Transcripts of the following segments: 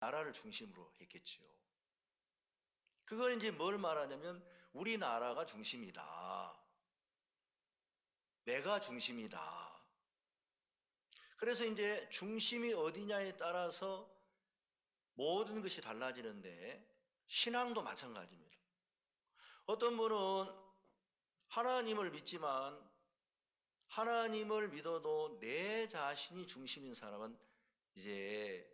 나라를 중심으로 했겠지요. 그건 이제 뭘 말하냐면 우리나라가 중심이다. 내가 중심이다. 그래서 이제 중심이 어디냐에 따라서 모든 것이 달라지는데 신앙도 마찬가지입니다. 어떤 분은 하나님을 믿지만 하나님을 믿어도 내 자신이 중심인 사람은 이제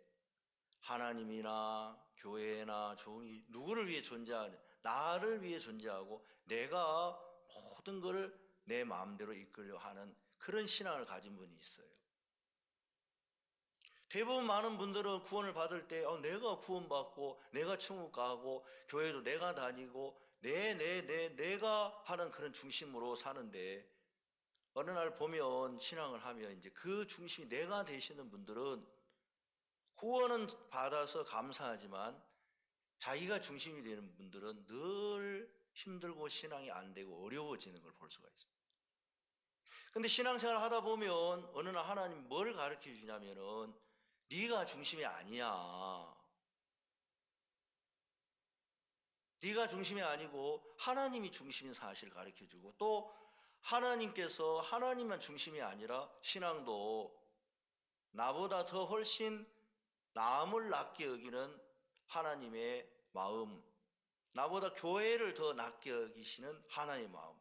하나님이나 교회나 종이 누구를 위해 존재하냐, 나를 위해 존재하고 내가 모든 것을 내 마음대로 이끌려 하는 그런 신앙을 가진 분이 있어요. 대부분 많은 분들은 구원을 받을 때 내가 구원받고 내가 천국 가고 교회도 내가 다니고 내가 하는 그런 중심으로 사는데 어느 날 보면 신앙을 하면 이제 그 중심이 내가 되시는 분들은 구원은 받아서 감사하지만 자기가 중심이 되는 분들은 늘 힘들고 신앙이 안 되고 어려워지는 걸 볼 수가 있습니다. 근데 신앙생활 하다 보면 어느 날 하나님 뭘 가르쳐 주냐면은 네가 중심이 아니야. 네가 중심이 아니고 하나님이 중심인 사실을 가르쳐 주고 또 하나님께서 하나님만 중심이 아니라 신앙도 나보다 더 훨씬 남을 낮게 여기는 하나님의 마음, 나보다 교회를 더 낮게 여기시는 하나님의 마음,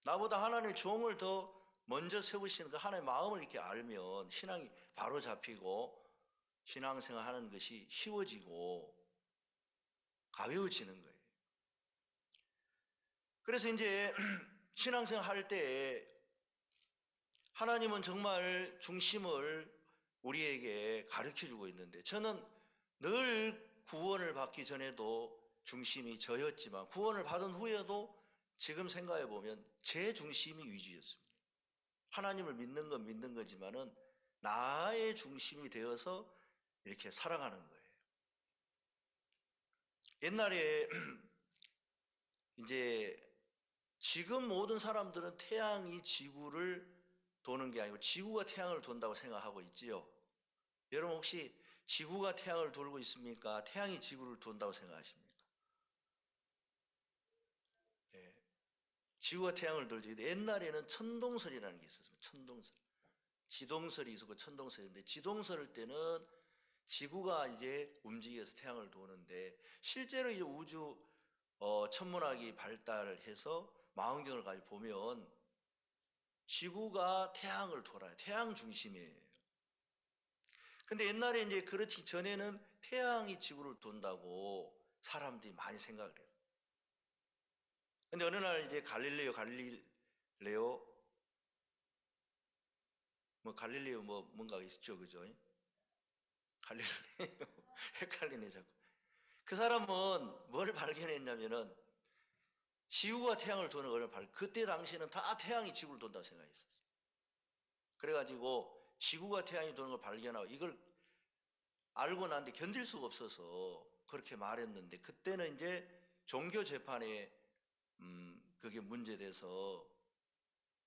나보다 하나님의 종을 더 먼저 세우시는 그 하나님의 마음을 이렇게 알면 신앙이 바로 잡히고 신앙생활 하는 것이 쉬워지고 가벼워지는 거예요. 그래서 이제 신앙생활 할 때 하나님은 정말 중심을 우리에게 가르쳐 주고 있는데 저는 늘 구원을 받기 전에도 중심이 저였지만 구원을 받은 후에도 지금 생각해 보면 제 중심이 위주였습니다. 하나님을 믿는 건 믿는 거지만은 나의 중심이 되어서 이렇게 살아가는 거예요. 옛날에 이제 지금 모든 사람들은 태양이 지구를 도는 게 아니고 지구가 태양을 돈다고 생각하고 있지요. 여러분 혹시 지구가 태양을 돌고 있습니까? 태양이 지구를 돈다고 생각하십니까? 예. 지구가 태양을 돌죠. 옛날에는 천동설이라는 게 있었습니다. 천동설. 지동설이 있었고 천동설인데 지동설 때는 지구가 이제 움직여서 태양을 도는데 실제로 이제 우주 천문학이 발달해서 망원경을 가지고 보면 지구가 태양을 돌아요. 태양 중심이에요. 근데 옛날에 이제 그렇지 전에는 태양이 지구를 돈다고 사람들이 많이 생각을 해요. 근데 어느 날 이제 갈릴레오 뭐 뭔가 있죠, 그죠? 갈릴레오 헷갈리네 자꾸. 그 사람은 뭘 발견했냐면은 지구가 태양을 도는 걸 그때 당시에는 다 태양이 지구를 돈다고 생각했었어요. 그래가지고 지구가 태양이 도는 걸 발견하고 이걸 알고 난뒤 견딜 수가 없어서 그렇게 말했는데 그때는 이제 종교 재판에 그게 문제돼서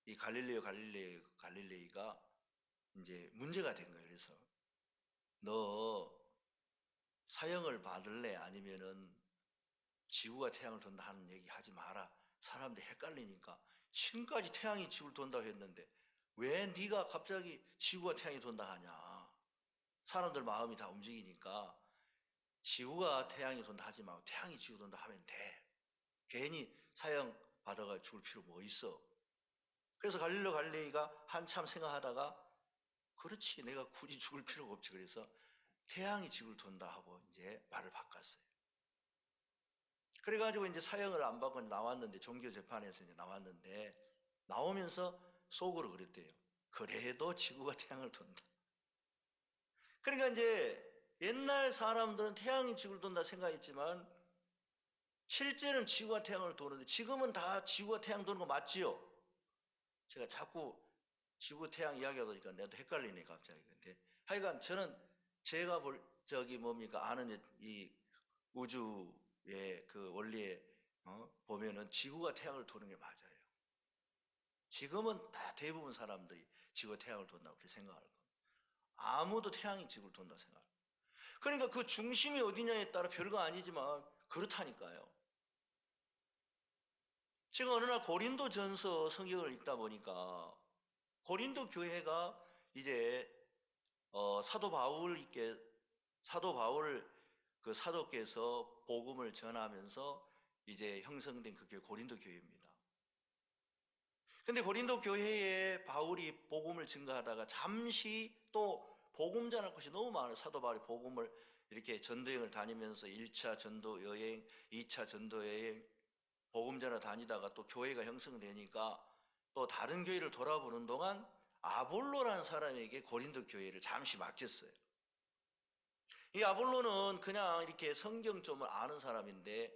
이 갈릴레이가 이제 문제가 된 거예요. 그래서 너 사형을 받을래? 아니면은 지구가 태양을 돈다 하는 얘기 하지 마라. 사람들이 헷갈리니까 지금까지 태양이 지구를 돈다고 했는데 왜 네가 갑자기 지구가 태양이 돈다 하냐. 사람들 마음이 다 움직이니까 지구가 태양이 돈다 하지 말고 태양이 지구 돈다 하면 돼. 괜히 사형 받아가 죽을 필요 뭐 있어. 그래서 갈릴레이가 한참 생각하다가 그렇지 내가 굳이 죽을 필요가 없지. 그래서 태양이 지구를 돈다 하고 이제 말을 바꿨어요. 그래가지고 이제 사형을 안 받고 나왔는데 종교 재판에서 이제 나왔는데 나오면서 속으로 그랬대요. 그래도 지구가 태양을 돈다. 그러니까 이제 옛날 사람들은 태양이 지구를 돈다 생각했지만 실제는 지구가 태양을 도는데 지금은 다 지구가 태양 도는 거 맞지요? 제가 자꾸 지구 태양 이야기하다 보니까 내가 헷갈리네 갑자기. 근데 하여간 저는 제가 아는 이 우주의 그 원리에 보면은 지구가 태양을 도는 게 맞아요. 지금은 다 대부분 사람들이 지구가 태양을 돈다고 그렇게 생각할 겁니다. 아무도 태양이 지구를 돈다고 생각합니다. 그러니까 그 중심이 어디냐에 따라 별거 아니지만 그렇다니까요. 제가 어느 날 고린도전서 성경을 읽다 보니까 고린도 교회가 이제 사도 바울 그 사도께서 복음을 전하면서 이제 형성된 그 교회 고린도 교회입니다. 근데 고린도 교회에 바울이 복음을 증거하다가 잠시 또 복음 전할 것이 너무 많아요. 사도 바울이 복음을 이렇게 전도여행을 다니면서 1차 전도 여행, 2차 전도 여행 복음 전하 다니다가 또 교회가 형성되니까 또 다른 교회를 돌아보는 동안 아볼로라는 사람에게 고린도 교회를 잠시 맡겼어요. 이 아볼로는 그냥 이렇게 성경 좀 아는 사람인데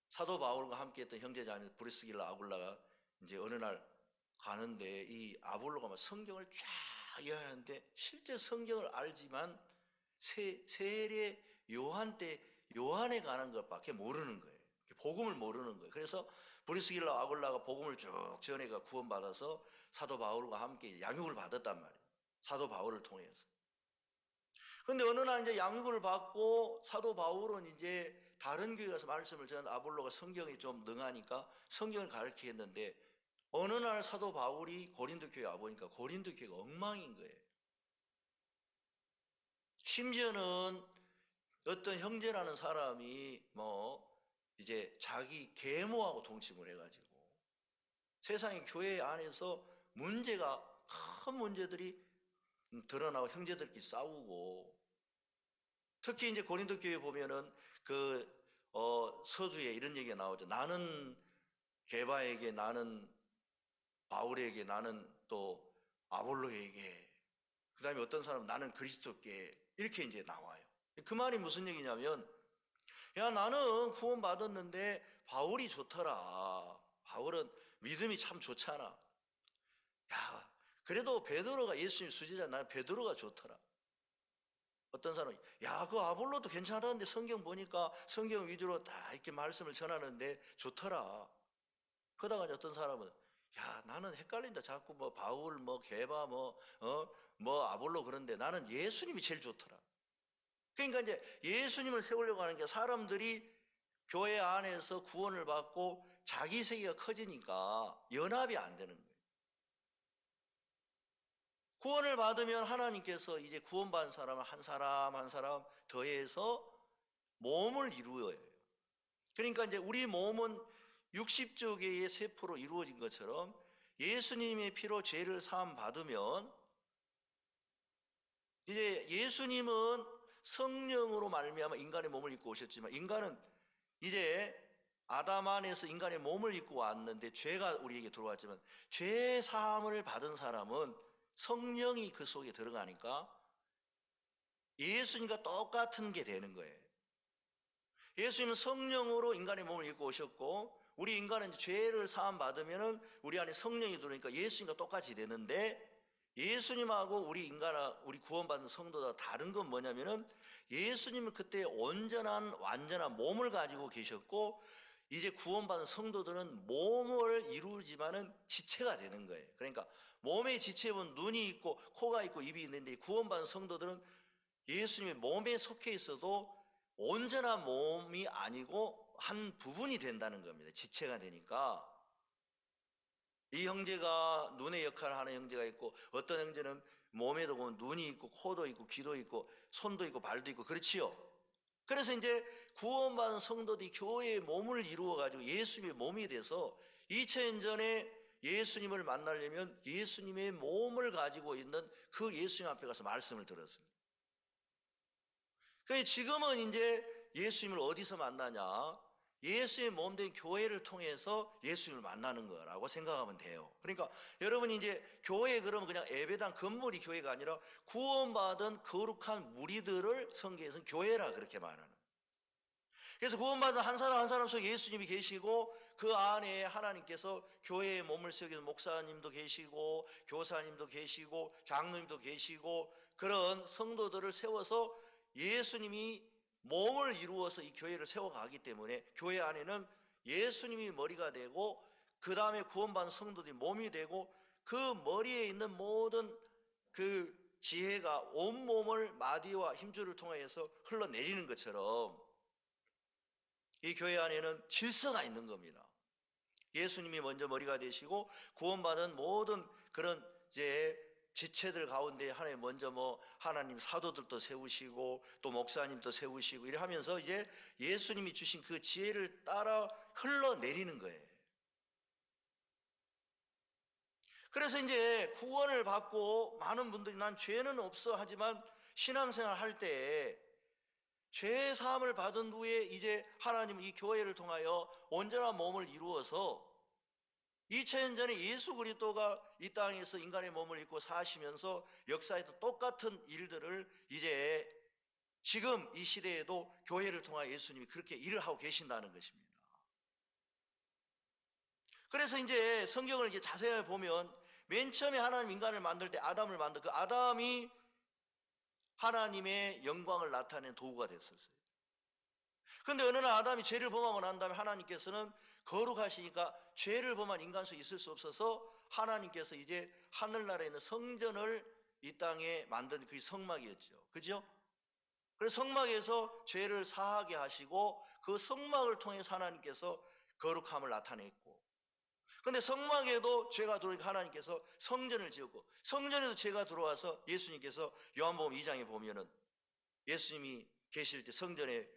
사도 바울과 함께 했던 형제자매 브리스길라 아굴라가 이제 어느 날 가는데 이 아볼로가 막 성경을 쫙 이해하는데 실제 성경을 알지만 세례 요한 때 요한에 관한 것밖에 모르는 거예요. 복음을 모르는 거예요. 그래서 브리스길라 아굴라가 복음을 쭉 전해가 구원받아서 사도 바울과 함께 양육을 받았단 말이에요. 사도 바울을 통해서. 근데 어느 날 이제 양육을 받고 사도 바울은 이제 다른 교회 가서 말씀을 전 아볼로가 성경이 좀 능하니까 성경을 가르치겠는데 어느 날 사도 바울이 고린도 교회 와보니까 고린도 교회가 엉망인 거예요. 심지어는 어떤 형제라는 사람이 이제 자기 계모하고 동침을 해가지고 세상의 교회 안에서 문제가 큰 문제들이 드러나고 형제들끼리 싸우고 특히 이제 고린도 교회 보면은 서두에 이런 얘기가 나오죠. 나는 게바에게, 나는 바울에게, 나는 또 아볼로에게, 그 다음에 어떤 사람은 나는 그리스도께 이렇게 이제 나와요. 그 말이 무슨 얘기냐면, 야, 나는 구원 받았는데 바울이 좋더라. 바울은 믿음이 참 좋잖아. 야, 그래도 베드로가 예수님 수제자, 나는 베드로가 좋더라. 어떤 사람이 야, 그 아볼로도 괜찮았는데 성경 보니까 성경 위주로 다 이렇게 말씀을 전하는데 좋더라. 그러다가 어떤 사람은 야, 나는 헷갈린다. 자꾸 바울 게바 아볼로 그런데 나는 예수님이 제일 좋더라. 그러니까 이제 예수님을 세우려고 하는 게 사람들이 교회 안에서 구원을 받고 자기 세계가 커지니까 연합이 안 되는 거예요. 구원을 받으면 하나님께서 이제 구원받은 사람을 한 사람 한 사람 더해서 몸을 이루어요. 그러니까 이제 우리 몸은 60조 개의 세포로 이루어진 것처럼 예수님의 피로 죄를 사함 받으면 이제 예수님은 성령으로 말미암아 인간의 몸을 입고 오셨지만 인간은 이제 아담 안에서 인간의 몸을 입고 왔는데 죄가 우리에게 들어왔지만 죄 사함을 받은 사람은 성령이 그 속에 들어가니까 예수님과 똑같은 게 되는 거예요. 예수님은 성령으로 인간의 몸을 입고 오셨고 우리 인간은 죄를 사함 받으면은 우리 안에 성령이 들어오니까 예수님과 똑같이 되는데 예수님하고 우리 구원받은 성도가 다른 건 뭐냐면은 예수님은 그때 완전한 몸을 가지고 계셨고 이제 구원받은 성도들은 몸을 이루지만은 지체가 되는 거예요. 그러니까 몸의 지체는 눈이 있고 코가 있고 입이 있는데 구원받은 성도들은 예수님의 몸에 속해 있어도 온전한 몸이 아니고 한 부분이 된다는 겁니다. 지체가 되니까 이 형제가 눈의 역할을 하는 형제가 있고 어떤 형제는 몸에도 보면 눈이 있고 코도 있고 귀도 있고 손도 있고 발도 있고 그렇지요. 그래서 이제 구원받은 성도들이 교회의 몸을 이루어 가지고 예수님의 몸이 돼서 2000년 전에 예수님을 만나려면 예수님의 몸을 가지고 있는 그 예수님 앞에 가서 말씀을 들었습니다. 그러니까 지금은 이제 예수님을 어디서 만나냐? 예수의 몸 된 교회를 통해서 예수님을 만나는 거라고 생각하면 돼요. 그러니까 여러분이 이제 교회 그러면 그냥 예배당 건물이 교회가 아니라 구원받은 거룩한 무리들을 성경에서는 교회라 그렇게 말하는. 그래서 구원받은 한 사람 한 사람 속에 예수님이 계시고 그 안에 하나님께서 교회의 몸을 세우는 목사님도 계시고 교사님도 계시고 장로님도 계시고 그런 성도들을 세워서 예수님이 몸을 이루어서 이 교회를 세워가기 때문에 교회 안에는 예수님이 머리가 되고 그 다음에 구원받은 성도들이 몸이 되고 그 머리에 있는 모든 그 지혜가 온몸을 마디와 힘줄을 통하여서 흘러내리는 것처럼 이 교회 안에는 질서가 있는 겁니다. 예수님이 먼저 머리가 되시고 구원받은 모든 그런 이제 지체들 가운데 하나님 먼저 하나님 사도들도 세우시고 또 목사님도 세우시고 이래 하면서 이제 예수님이 주신 그 지혜를 따라 흘러내리는 거예요. 그래서 이제 구원을 받고 많은 분들이 난 죄는 없어 하지만 신앙생활 할 때 죄 사함을 받은 후에 이제 하나님 이 교회를 통하여 온전한 몸을 이루어서 2000년 전에 예수 그리스도가 이 땅에서 인간의 몸을 입고 사시면서 역사에도 똑같은 일들을 이제 지금 이 시대에도 교회를 통하여 예수님이 그렇게 일을 하고 계신다는 것입니다. 그래서 이제 성경을 이제 자세히 보면 맨 처음에 하나님 인간을 만들 때 아담을 만들 그 아담이 하나님의 영광을 나타낸 도구가 됐었어요. 그런데 어느 날 아담이 죄를 범하고 난 다음에 하나님께서는 거룩하시니까 죄를 범한 인간 속에 있을 수 없어서 하나님께서 이제 하늘나라에 있는 성전을 이 땅에 만든 그 성막이었죠. 그죠? 그래서 성막에서 죄를 사하게 하시고 그 성막을 통해서 하나님께서 거룩함을 나타냈고, 근데 성막에도 죄가 들어오니까 하나님께서 성전을 지었고, 성전에도 죄가 들어와서 예수님께서 요한복음 2장에 보면은 예수님이 계실 때 성전에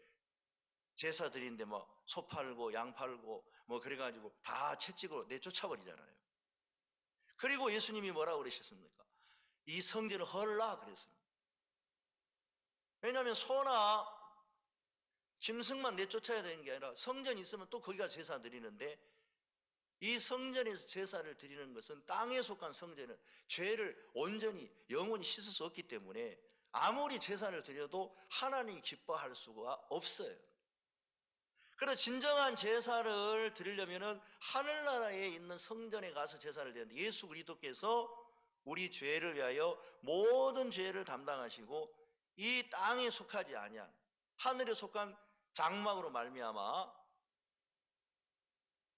제사 드리는데 소 팔고 양 팔고 그래가지고 다 채찍으로 내쫓아버리잖아요. 그리고 예수님이 뭐라고 그러셨습니까? 이 성전을 헐라 그랬습니다. 왜냐하면 소나 짐승만 내쫓아야 되는 게 아니라 성전이 있으면 또 거기가 제사 드리는데, 이 성전에서 제사를 드리는 것은 땅에 속한 성전은 죄를 온전히 영원히 씻을 수 없기 때문에 아무리 제사를 드려도 하나님이 기뻐할 수가 없어요. 그래서 진정한 제사를 드리려면 하늘나라에 있는 성전에 가서 제사를 드리는데, 예수 그리스도께서 우리 죄를 위하여 모든 죄를 담당하시고 이 땅에 속하지 아니한 하늘에 속한 장막으로 말미암아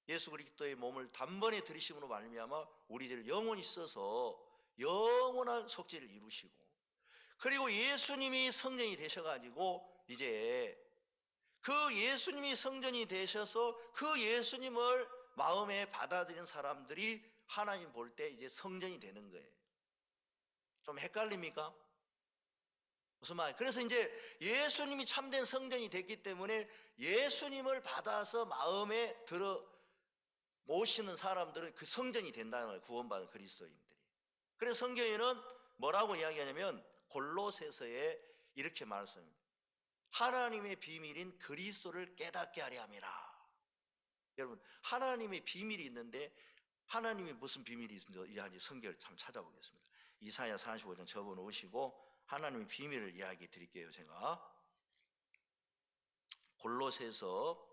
예수 그리스도의 몸을 단번에 들이심으로 말미암아 우리 죄를 영원히 써서 영원한 속죄를 이루시고, 그리고 예수님이 성전이 되셔가지고 이제 그 예수님이 성전이 되셔서 그 예수님을 마음에 받아들이는 사람들이 하나님 볼 때 이제 성전이 되는 거예요. 좀 헷갈립니까? 무슨 말? 그래서 이제 예수님이 참된 성전이 됐기 때문에 예수님을 받아서 마음에 들어 모시는 사람들은 그 성전이 된다는 거예요. 구원받은 그리스도인들이. 그래서 성경에는 뭐라고 이야기하냐면 골로새서에 이렇게 말씀합니다. 하나님의 비밀인 그리스도를 깨닫게 하려 함이라. 여러분, 하나님의 비밀이 있는데 하나님이 무슨 비밀이 있는지 성경을 참 찾아보겠습니다. 이사야 45장 접어놓으시고 하나님의 비밀을 이야기 드릴게요. 제가 골로새서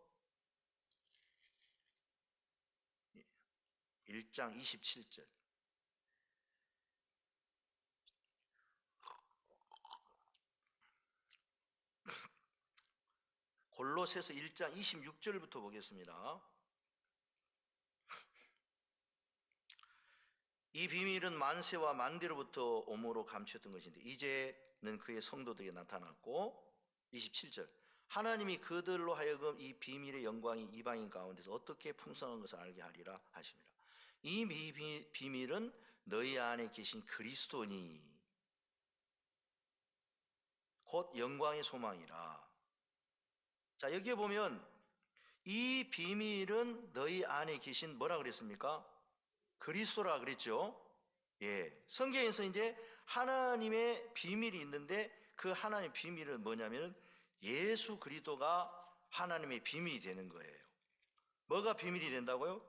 1장 27절. 골로새서 1장 26절부터 보겠습니다. 이 비밀은 만세와 만대로부터 오므로 감추었던 것인데 이제는 그의 성도들에게 나타났고, 27절. 하나님이 그들로 하여금 이 비밀의 영광이 이방인 가운데서 어떻게 풍성한 것을 알게 하리라 하십니다. 이 비밀은 너희 안에 계신 그리스도니 곧 영광의 소망이라. 자, 여기에 보면 이 비밀은 너희 안에 계신 뭐라 그랬습니까? 그리스도라 그랬죠. 예, 성경에서 이제 하나님의 비밀이 있는데 그 하나님의 비밀은 뭐냐면 예수 그리스도가 하나님의 비밀이 되는 거예요. 뭐가 비밀이 된다고요?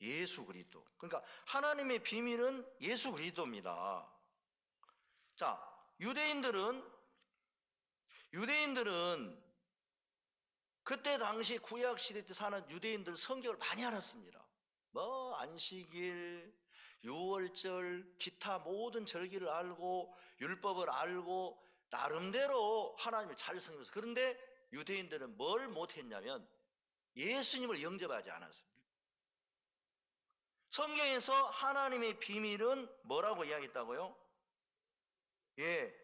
예수 그리스도. 그러니까 하나님의 비밀은 예수 그리스도입니다. 자, 유대인들은 그때 당시 구약 시대 때 사는 유대인들은 성경을 많이 알았습니다. 안식일, 유월절, 기타 모든 절기를 알고 율법을 알고 나름대로 하나님을 잘 섬겼어요. 그런데 유대인들은 뭘 못했냐면 예수님을 영접하지 않았습니다. 성경에서 하나님의 비밀은 뭐라고 이야기했다고요? 예,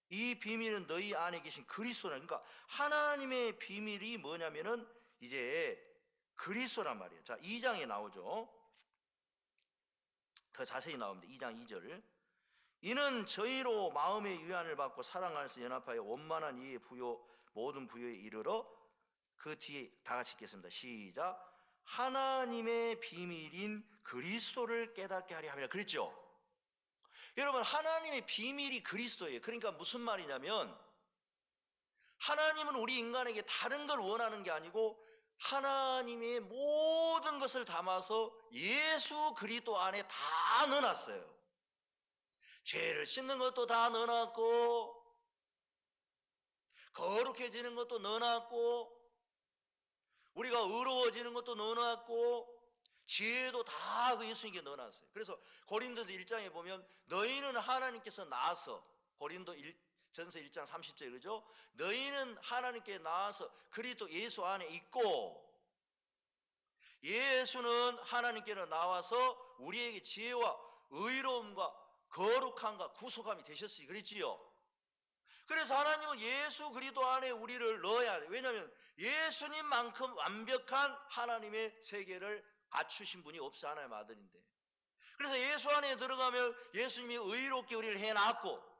이 비밀은 너희 안에 계신 그리스도라. 그러니까 하나님의 비밀이 뭐냐면은 이제 그리스도란 말이에요. 자, 2장에 나오죠. 더 자세히 나옵니다. 2장 2절. 이는 저희로 마음의 위안을 받고 사랑 안에서 연합하여 원만한 이의 부요 모든 부요에 이르러, 그 뒤에 다 같이 읽겠습니다. 시작. 하나님의 비밀인 그리스도를 깨닫게 하려 함이라 그랬죠. 여러분, 하나님의 비밀이 그리스도예요. 그러니까 무슨 말이냐면 하나님은 우리 인간에게 다른 걸 원하는 게 아니고 하나님의 모든 것을 담아서 예수 그리스도 안에 다 넣어놨어요. 죄를 씻는 것도 다 넣어놨고, 거룩해지는 것도 넣어놨고, 우리가 의로워지는 것도 넣어놨고, 지혜도 다 그 예수님께 넣어놨어요. 그래서 고린도서 1장에 보면 너희는 하나님께서 나서, 전서 1장 30절에 그러죠. 너희는 하나님께 나와서 그리스도 예수 안에 있고, 예수는 하나님께로 나와서 우리에게 지혜와 의로움과 거룩함과 구속함이 되셨으니 그랬지요. 그래서 하나님은 예수 그리스도 안에 우리를 넣어야 돼요. 왜냐하면 예수님만큼 완벽한 하나님의 세계를 갖추신 분이 없어. 하나님의 아들인데. 그래서 예수 안에 들어가면 예수님이 의롭게 우리를 해놨고,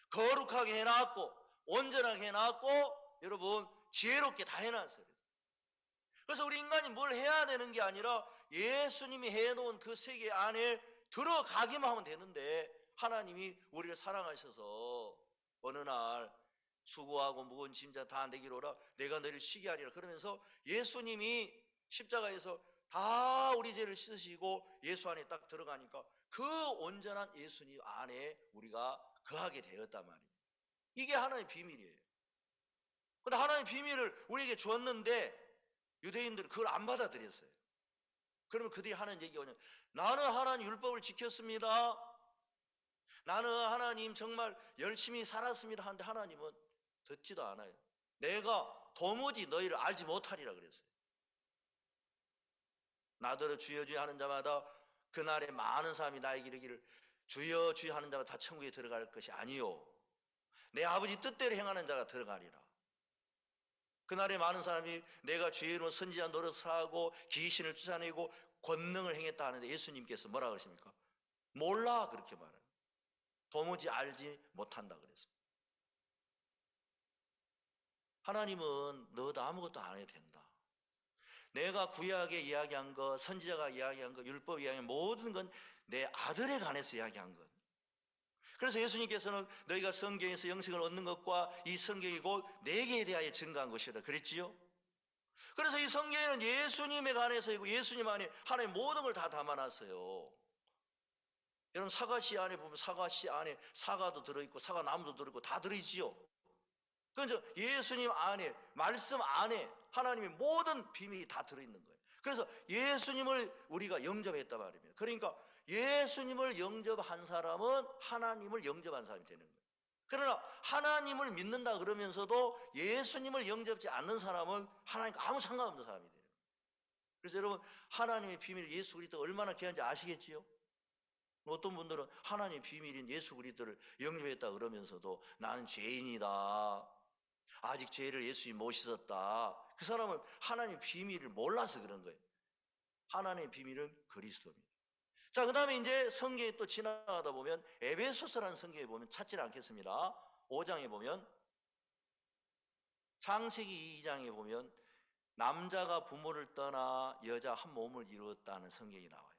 거룩하게 해놨고, 온전하게 해놨고, 여러분 지혜롭게 다 해놨어요. 그래서 우리 인간이 뭘 해야 되는 게 아니라 예수님이 해놓은 그 세계 안에 들어가기만 하면 되는데, 하나님이 우리를 사랑하셔서 어느 날 수고하고 무거운 짐자 다 내기로 오라, 내가 너희를 쉬게 하리라 그러면서 예수님이 십자가에서 다 우리 죄를 씻으시고 예수 안에 딱 들어가니까 그 온전한 예수님 안에 우리가 거하게 되었단 말이에요. 이게 하나님의 비밀이에요. 그런데 하나님의 비밀을 우리에게 주었는데 유대인들은 그걸 안 받아들였어요. 그러면 그들이 하는 얘기가 뭐냐면, 나는 하나님 율법을 지켰습니다, 나는 하나님 정말 열심히 살았습니다 하는데 하나님은 듣지도 않아요. 내가 도무지 너희를 알지 못하리라 그랬어요. 나더러 주여 주여 하는 자마다 그날에 많은 사람이 나에게 이르기를 주여 주여 하는 자마다 다 천국에 들어갈 것이 아니요 내 아버지 뜻대로 행하는 자가 들어가리라. 그날에 많은 사람이 내가 주의 이름으로 선지자 노릇을 하고 귀신을 쫓아내고 권능을 행했다 하는데 예수님께서 뭐라 그러십니까? 몰라 그렇게 말해요. 도무지 알지 못한다 그랬습니다. 하나님은 너도 아무것도 안 해도 된다. 내가 구약에 이야기한 것, 선지자가 이야기한 것, 율법 이야기한 모든 건 내 아들에 관해서 이야기한 것. 그래서 예수님께서는 너희가 성경에서 영생을 얻는 것과 이 성경이 곧 내게 대하여 증거한 것이다 그랬지요. 그래서 이 성경에는 예수님에 관해서이고 예수님 안에 하나님 모든 걸 다 담아놨어요. 여러분 사과씨 안에 보면 사과씨 안에 사과도 들어있고 사과나무도 들어있고 다 들어있지요. 그래서 예수님 안에, 말씀 안에 하나님의 모든 비밀이 다 들어있는 거예요. 그래서 예수님을 우리가 영접했단 말입니다. 그러니까 예수님을 영접한 사람은 하나님을 영접한 사람이 되는 거예요. 그러나 하나님을 믿는다 그러면서도 예수님을 영접지 않는 사람은 하나님과 아무 상관없는 사람이 돼요. 그래서 여러분 하나님의 비밀 예수 그리스도가 얼마나 귀한지 아시겠지요? 어떤 분들은 하나님의 비밀인 예수 그리스도를 영접했다 그러면서도 나는 죄인이다, 아직 죄를 예수님이 못 씻었다, 그 사람은 하나님의 비밀을 몰라서 그런 거예요. 하나님의 비밀은 그리스도입니다. 자, 그 다음에 이제 성경에 또 지나가다 보면 에베소서라는 성경에 보면 찾지 않겠습니다. 5장에 보면, 창세기 2장에 보면 남자가 부모를 떠나 여자 한 몸을 이루었다는 성경이 나와요.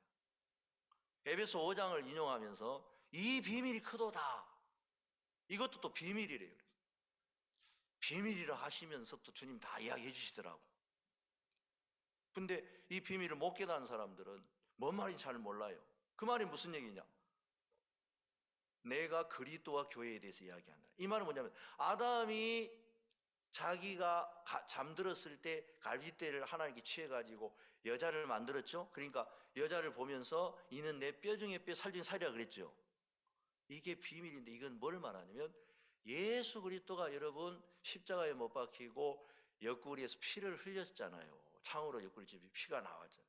에베소 5장을 인용하면서 이 비밀이 크도다, 이것도 또 비밀이래요. 비밀이라 하시면서 또 주님 다 이야기해 주시더라고. 근데 이 비밀을 못 깨닫는 사람들은 뭔 말인지 잘 몰라요. 그 말이 무슨 얘기냐? 내가 그리스도와 교회에 대해서 이야기한다. 이 말은 뭐냐면 아담이 자기가 잠들었을 때 갈빗대를 하나님께 취해가지고 여자를 만들었죠. 그러니까 여자를 보면서 이는 내 뼈 중에 뼈, 살 중에 살이라 그랬죠. 이게 비밀인데 이건 뭘 말하냐면 예수 그리스도가 여러분 십자가에 못 박히고 옆구리에서 피를 흘렸잖아요. 창으로 옆구리집에 피가 나왔잖아요.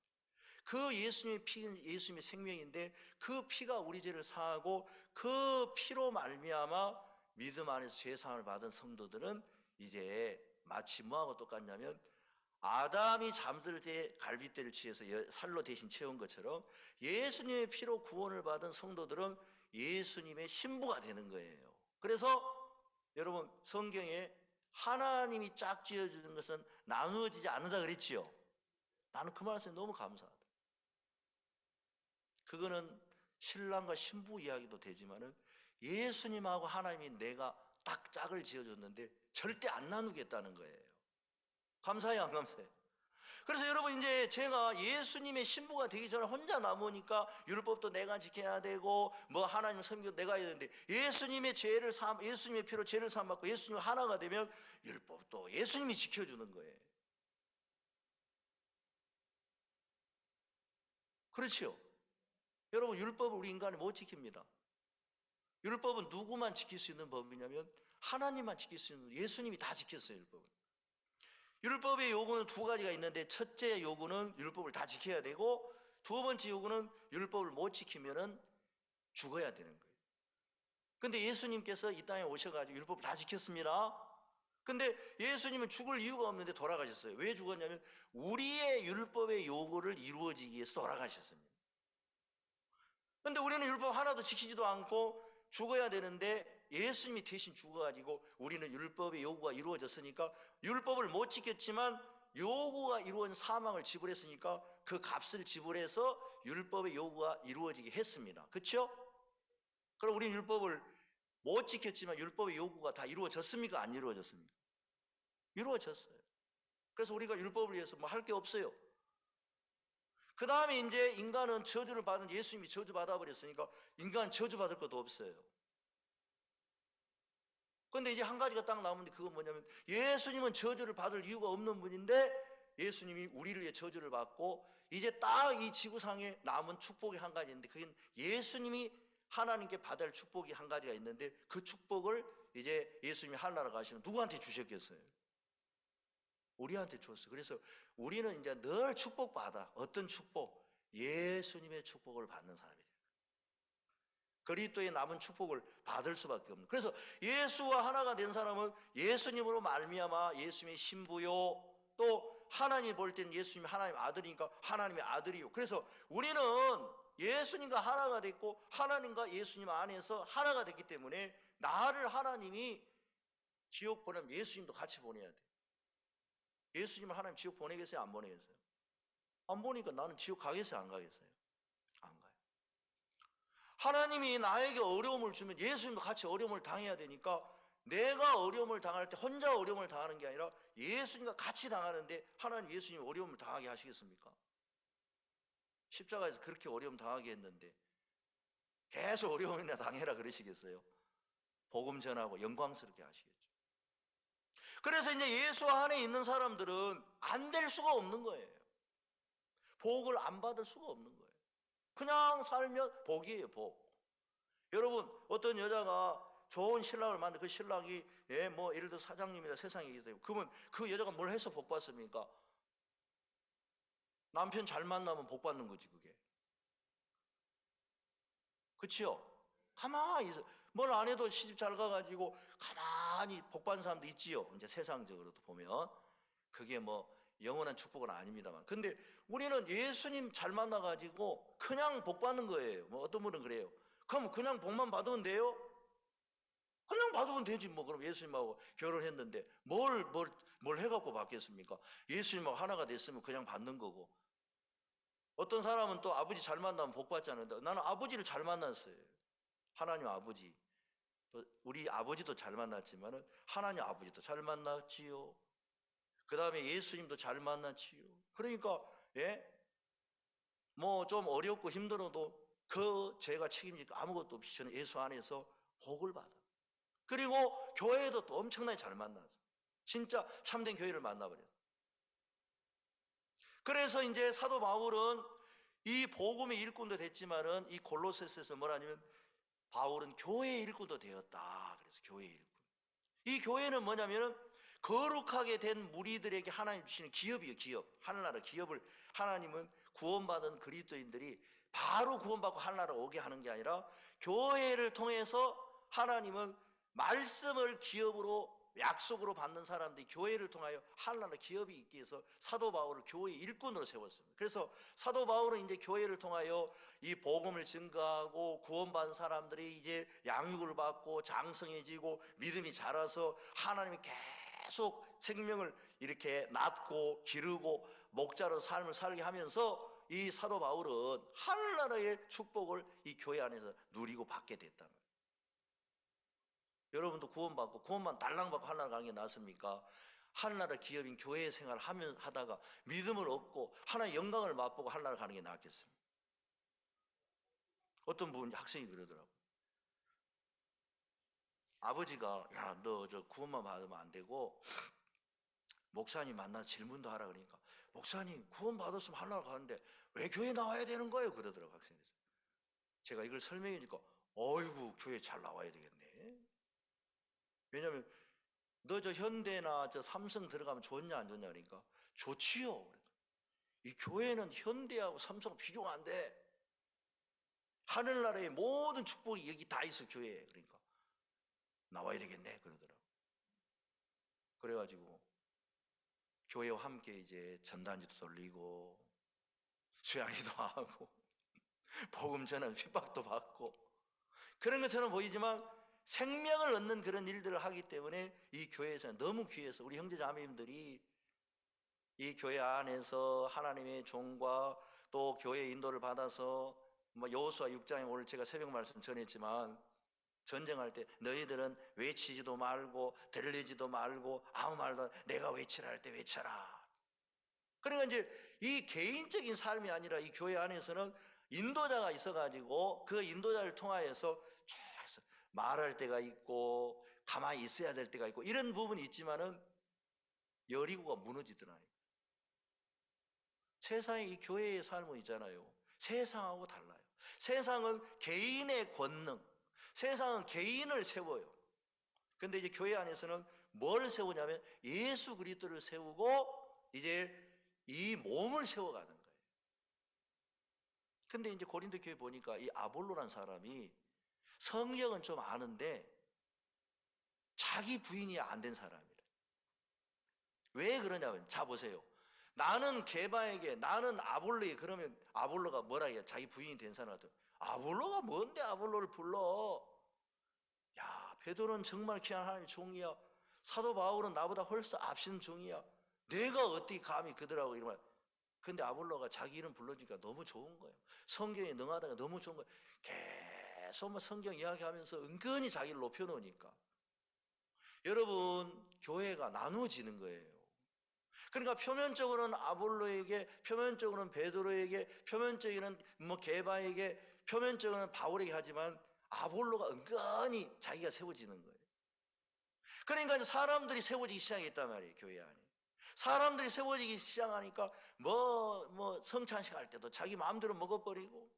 그 예수님의 피는 예수님의 생명인데 그 피가 우리 죄를 사하고 그 피로 말미암아 믿음 안에서 죄사함을 받은 성도들은 이제 마치 뭐하고 똑같냐면 아담이 잠들 때 갈빗대를 취해서 살로 대신 채운 것처럼 예수님의 피로 구원을 받은 성도들은 예수님의 신부가 되는 거예요. 그래서 여러분 성경에 하나님이 짝 지어주는 것은 나누어지지 않는다 그랬지요. 나는 그 말씀에 너무 감사하다. 그거는 신랑과 신부 이야기도 되지만은 예수님하고 하나님이 내가 딱 짝을 지어줬는데 절대 안 나누겠다는 거예요. 감사해요, 안 감사해요? 그래서 여러분 이제 제가 예수님의 신부가 되기 전에 혼자 남으니까 율법도 내가 지켜야 되고 뭐 하나님 섬기도 내가 해야 되는데 예수님의 피로 죄를 사함 받고 예수님 하나가 되면 율법도 예수님이 지켜주는 거예요. 그렇지요? 여러분 율법을 우리 인간이 못 지킵니다. 율법은 누구만 지킬 수 있는 법이냐면 하나님만 지킬 수 있는, 예수님이 다 지켰어요. 율법의 요구는 두 가지가 있는데 첫째 요구는 율법을 다 지켜야 되고 두 번째 요구는 율법을 못 지키면은 죽어야 되는 거예요. 근데 예수님께서 이 땅에 오셔가지고 율법을 다 지켰습니다. 근데 예수님은 죽을 이유가 없는데 돌아가셨어요. 왜 죽었냐면 우리의 율법의 요구를 이루어지기 위해서 돌아가셨습니다. 근데 우리는 율법 하나도 지키지도 않고 죽어야 되는데 예수님이 대신 죽어가지고 우리는 율법의 요구가 이루어졌으니까 율법을 못 지켰지만 요구가 이루어진 사망을 지불했으니까 그 값을 지불해서 율법의 요구가 이루어지게 했습니다. 그렇죠? 그럼 우리는 율법을 못 지켰지만 율법의 요구가 다 이루어졌습니까? 안 이루어졌습니까? 이루어졌어요. 그래서 우리가 율법을 위해서 뭐 할 게 없어요. 그 다음에 이제 인간은 저주를 받은 예수님이 저주받아 버렸으니까 인간 저주받을 것도 없어요. 근데 이제 한 가지가 딱 남은데 그건 뭐냐면 예수님은 저주를 받을 이유가 없는 분인데 예수님이 우리를 위해 저주를 받고 이제 딱 이 지구상에 남은 축복이 한 가지 있는데 그건 예수님이 하나님께 받을 축복이 한 가지가 있는데 그 축복을 이제 예수님이 하늘나라 가시면 누구한테 주셨겠어요? 우리한테 줬어요. 그래서 우리는 이제 늘 축복받아. 어떤 축복? 예수님의 축복을 받는 사람이 돼요. 그리스도의 남은 축복을 받을 수밖에 없는. 그래서 예수와 하나가 된 사람은 예수님으로 말미암아 예수님의 신부요, 또 하나님 볼 때는 예수님이 하나님 아들이니까 하나님의 아들이요. 그래서 우리는 예수님과 하나가 됐고 하나님과 예수님 안에서 하나가 됐기 때문에 나를 하나님이 지옥 보내면 예수님도 같이 보내야 돼. 예수님을 하나님 지옥 보내겠어요? 안 보내겠어요? 안 보니까 나는 지옥 가겠어요? 안 가겠어요? 안 가요. 하나님이 나에게 어려움을 주면 예수님도 같이 어려움을 당해야 되니까 내가 어려움을 당할 때 혼자 어려움을 당하는 게 아니라 예수님과 같이 당하는데 하나님 예수님 어려움을 당하게 하시겠습니까? 십자가에서 그렇게 어려움 당하게 했는데 계속 어려움이나 당해라 그러시겠어요? 복음 전하고 영광스럽게 하시겠죠. 그래서 이제 예수 안에 있는 사람들은 안 될 수가 없는 거예요. 복을 안 받을 수가 없는 거예요. 그냥 살면 복이에요, 복. 여러분, 어떤 여자가 좋은 신랑을 만나 그 신랑이 뭐 예를 들어 사장님이나 세상에 계세요. 그러면 그 여자가 뭘 해서 복 받습니까? 남편 잘 만나면 복 받는 거지, 그게. 그치요? 가만히 있어. 뭘 안 해도 시집 잘 가가지고 가만히 복 받는 사람도 있지요. 이제 세상적으로도 보면. 그게 뭐 영원한 축복은 아닙니다만. 근데 우리는 예수님 잘 만나가지고 그냥 복 받는 거예요. 뭐 어떤 분은 그래요. 그럼 그냥 복만 받으면 돼요? 그냥 받으면 되지 뭐. 그럼 예수님하고 결혼했는데 뭘 해갖고 받겠습니까? 예수님하고 하나가 됐으면 그냥 받는 거고. 어떤 사람은 또 아버지 잘 만나면 복 받지 않는다. 나는 아버지를 잘 만났어요. 하나님 아버지. 또 우리 아버지도 잘 만났지만은 하나님 아버지도 잘 만났지요. 그 다음에 예수님도 잘 만났지요. 그러니까 뭐 좀 어렵고 힘들어도 그 죄가 책임질 거 아무것도 없이 저는 예수 안에서 복을 받아. 그리고 교회도 또 엄청나게 잘 만났어. 진짜 참된 교회를 만나버렸어. 그래서 이제 사도 바울은 이 복음의 일꾼도 됐지만은 이 골로새서에서 뭐라냐면 바울은 교회의 일꾼도 되었다. 그래서 교회의 일꾼. 이 교회는 뭐냐면은 거룩하게 된 무리들에게 하나님 주시는 기업이에요. 기업. 하늘나라 기업을 하나님은 구원받은 그리스도인들이 바로 구원받고 하늘나라 오게 하는 게 아니라 교회를 통해서 하나님은 말씀을 기업으로 약속으로 받는 사람들이 교회를 통하여 하나님의 기업이 있기 위해서 사도 바울을 교회의 일꾼으로 세웠습니다. 그래서 사도 바울은 이제 교회를 통하여 이 복음을 증거하고 구원받은 사람들이 이제 양육을 받고 장성해지고 믿음이 자라서 하나님이 계속 생명을 이렇게 낳고 기르고 목자로 삶을 살게 하면서 이 사도 바울은 하늘나라의 축복을 이 교회 안에서 누리고 받게 됐단 말이에요. 여러분도 구원받고 구원만 달랑받고 하늘나라 가는 게 낫습니까? 하늘나라 기업인 교회 생활을 하다가 믿음을 얻고 하나의 영광을 맛보고 하늘나라 가는 게 낫겠습니까? 어떤 분 학생이 그러더라고. 아버지가 야, 너 저 구원만 받으면 안 되고 목사님 만나 질문도 하라 그러니까 목사님 구원 받았으면 하늘나라 가는데 왜 교회 나와야 되는 거예요? 그러더라고 학생이. 제가 이걸 설명해 주니까 어이구 교회 잘 나와야 되겠네. 왜냐하면 너 저 현대나 저 삼성 들어가면 좋냐 안 좋냐 그러니까 좋지요. 이 교회는 현대하고 삼성 비교가 안 돼. 하늘나라의 모든 축복이 여기 다 있어 교회에. 그러니까 나와야 되겠네 그러더라고. 그래가지고 교회와 함께 이제 전단지도 돌리고 수양회도 하고 복음 전하는 핍박도 받고 그런 것처럼 보이지만 생명을 얻는 그런 일들을 하기 때문에 이 교회에서 너무 귀해서 우리 형제자매님들이 이 교회 안에서 하나님의 종과 또 교회의 인도를 받아서 여호수아 6장에 오늘 제가 새벽 말씀 전했지만 전쟁할 때 너희들은 외치지도 말고 들리지도 말고 아무 말도 내가 외치라 할 때 외쳐라. 그러니까 이제 이 개인적인 삶이 아니라 이 교회 안에서는 인도자가 있어가지고 그 인도자를 통하여서 쭉 말할 때가 있고 가만히 있어야 될 때가 있고 이런 부분이 있지만은 여리고가 무너지더라고요. 세상의 이 교회의 삶은 있잖아요. 세상하고 달라요. 세상은 개인의 권능, 세상은 개인을 세워요. 근데 이제 교회 안에서는 뭘 세우냐면 예수 그리스도를 세우고 이제 이 몸을 세워가는 거예요. 근데 이제 고린도 교회 보니까 이 아볼로란 사람이 성경은 좀 아는데 자기 부인이 안 된 사람이래. 왜 그러냐면 자 보세요. 나는 게바에게 나는 아볼로에게 그러면 아볼로가 뭐라 해요? 자기 부인이 된 사람한테 아볼로가 뭔데 아볼로를 불러? 야 베드로는 정말 귀한 하나님의 종이야. 사도 바울은 나보다 훨씬 앞선 종이야. 내가 어떻게 감히 그들하고 이러면 근데 아볼로가 자기 이름 불러주니까 너무 좋은 거예요. 성경에 능하다가 너무 좋은 거예요. 계속 성경 이야기하면서 은근히 자기를 높여놓으니까 여러분 교회가 나누어지는 거예요. 그러니까 표면적으로는 아볼로에게, 표면적으로는 베드로에게, 표면적으로는 게바에게, 표면적으로는 바울에게 하지만 아볼로가 은근히 자기가 세워지는 거예요. 그러니까 이제 사람들이 세워지기 시작했단 말이에요. 교회 안에 사람들이 세워지기 시작하니까 성찬식 할 때도 자기 마음대로 먹어버리고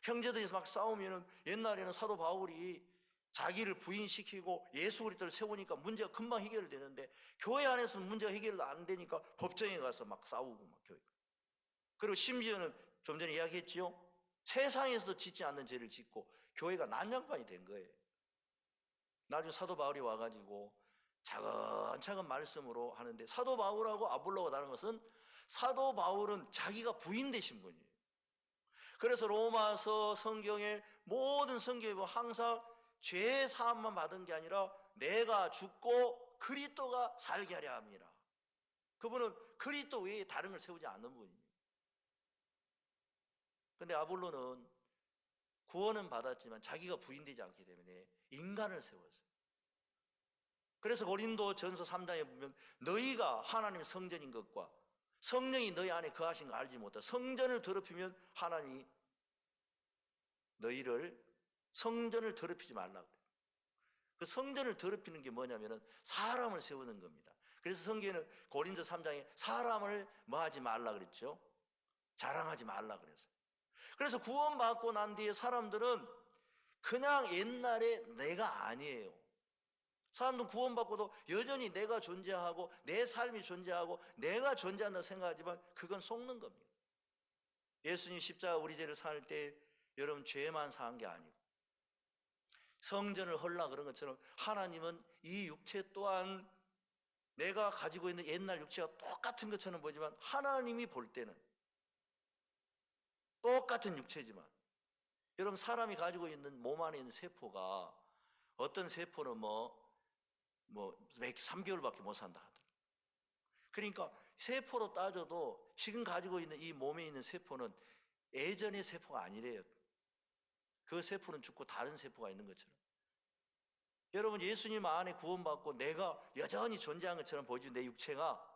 형제들이 막 싸우면은 옛날에는 사도 바울이 자기를 부인시키고 예수 그리스도를 세우니까 문제가 금방 해결되는데 교회 안에서는 문제가 해결 안 되니까 법정에 가서 막 싸우고 막 교회. 그리고 심지어는 좀 전에 이야기했지요. 세상에서도 짓지 않는 죄를 짓고 교회가 난장판이 된 거예요. 나중에 사도 바울이 와가지고 차근차근 말씀으로 하는데 사도 바울하고 아볼로가 다른 것은 사도 바울은 자기가 부인 되신 분이에요. 그래서 로마서 성경의 모든 성경에 보면 항상 죄 사함만 받은 게 아니라 내가 죽고 그리스도가 살게 하려 합니다. 그분은 그리스도 외에 다른 걸 세우지 않는 분입니다. 그런데 아볼로는 구원은 받았지만 자기가 부인되지 않기 때문에 인간을 세웠어요. 그래서 고린도 전서 3장에 보면 너희가 하나님의 성전인 것과 성령이 너희 안에 거하신 거 알지 못해 성전을 더럽히면 하나님이 너희를 성전을 더럽히지 말라 그래요. 그 성전을 더럽히는 게 뭐냐면은 사람을 세우는 겁니다. 그래서 성경에는 고린도 3장에 사람을 뭐하지 말라 그랬죠. 자랑하지 말라 그랬어요. 그래서 구원받고 난 뒤에 사람들은 그냥 옛날에 내가 아니에요. 사람들은 구원받고도 여전히 내가 존재하고 내 삶이 존재하고 내가 존재한다 생각하지만 그건 속는 겁니다. 예수님 십자가 우리 죄를 살 때 여러분 죄만 사한 게 아니고 성전을 헐라 그런 것처럼 하나님은 이 육체 또한 내가 가지고 있는 옛날 육체가 똑같은 것처럼 보지만 하나님이 볼 때는 똑같은 육체지만, 여러분 사람이 가지고 있는 몸 안에 있는 세포가 어떤 세포는 뭐 3개월밖에 못 산다 하더라고요. 그러니까 세포로 따져도 지금 가지고 있는 이 몸에 있는 세포는 예전의 세포가 아니래요. 그 세포는 죽고 다른 세포가 있는 것처럼. 여러분 예수님 안에 구원받고 내가 여전히 존재한 것처럼 보이죠, 내 육체가.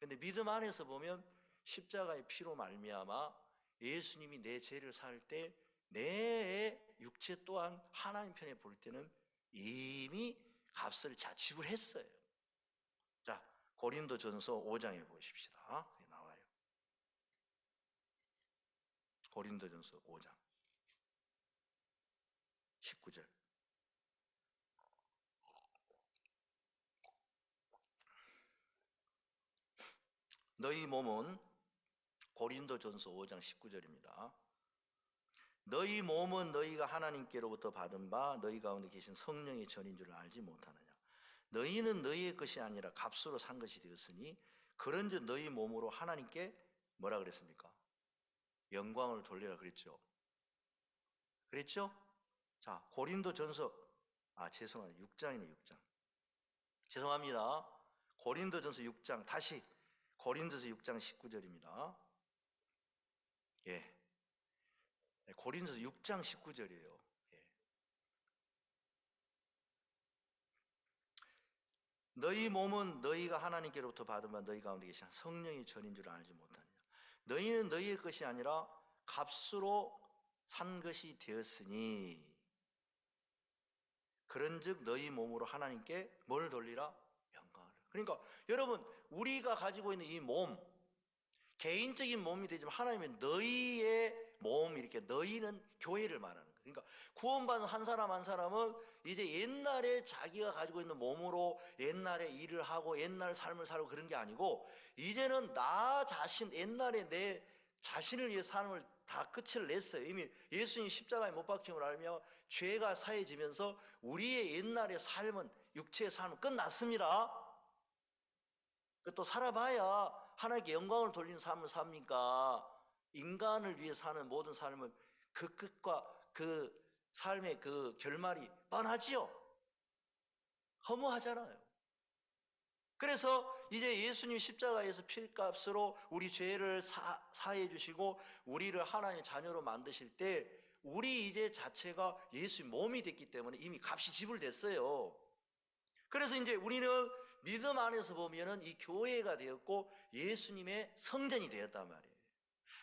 근데 믿음 안에서 보면 십자가의 피로 말미암아 예수님이 내 죄를 살 때 내 육체 또한 하나님 편에 볼 때는 이미 값을 지불했어요. 자, 고린도전서 5장에 보십시다. 나와요. 고린도전서 5장 19절. 너희 몸은, 고린도전서 5장 19절입니다. 너희 몸은 너희가 하나님께로부터 받은 바 너희 가운데 계신 성령의 전인 줄 알지 못하느냐. 너희는 너희의 것이 아니라 값으로 산 것이 되었으니 그런즉 너희 몸으로 하나님께 뭐라 그랬습니까? 영광을 돌리라 그랬죠. 그랬죠? 자, 고린도전서 죄송합니다. 6장이네. 6장. 죄송합니다. 고린도전서 6장, 다시 고린도서 6장 19절입니다. 예. 고린도서 6장 19절이에요. 예. 너희 몸은 너희가 하나님께로부터 받은 바 너희 가운데 계신 성령의 전인 줄 알지 못하느냐. 너희는 너희의 것이 아니라 값으로 산 것이 되었으니 그런즉 너희 몸으로 하나님께 뭘 돌리라? 영광을. 그러니까 여러분 우리가 가지고 있는 이 몸, 개인적인 몸이 되지만 하나님은 너희의 몸, 이렇게 너희는 교회를 말하는 거예요. 그러니까 구원받은 한 사람 한 사람은 이제 옛날에 자기가 가지고 있는 몸으로 옛날에 일을 하고 옛날 삶을 살고 그런 게 아니고 이제는 나 자신, 옛날에 내 자신을 위해 삶을 다 끝을 냈어요. 이미 예수님 십자가에 못 박힘을 알며 죄가 사해지면서 우리의 옛날의 삶은, 육체의 삶은 끝났습니다. 또 살아봐야 하나님께 영광을 돌리는 삶을 삽니까? 인간을 위해 사는 모든 삶은 그 끝과 그 삶의 그 결말이 뻔하지요. 허무하잖아요. 그래서 이제 예수님 십자가에서 피값으로 우리 죄를 사해 주시고 우리를 하나님의 자녀로 만드실 때 우리 이제 자체가 예수의 몸이 됐기 때문에 이미 값이 지불됐어요. 그래서 이제 우리는 믿음 안에서 보면은 이 교회가 되었고 예수님의 성전이 되었단 말이에요.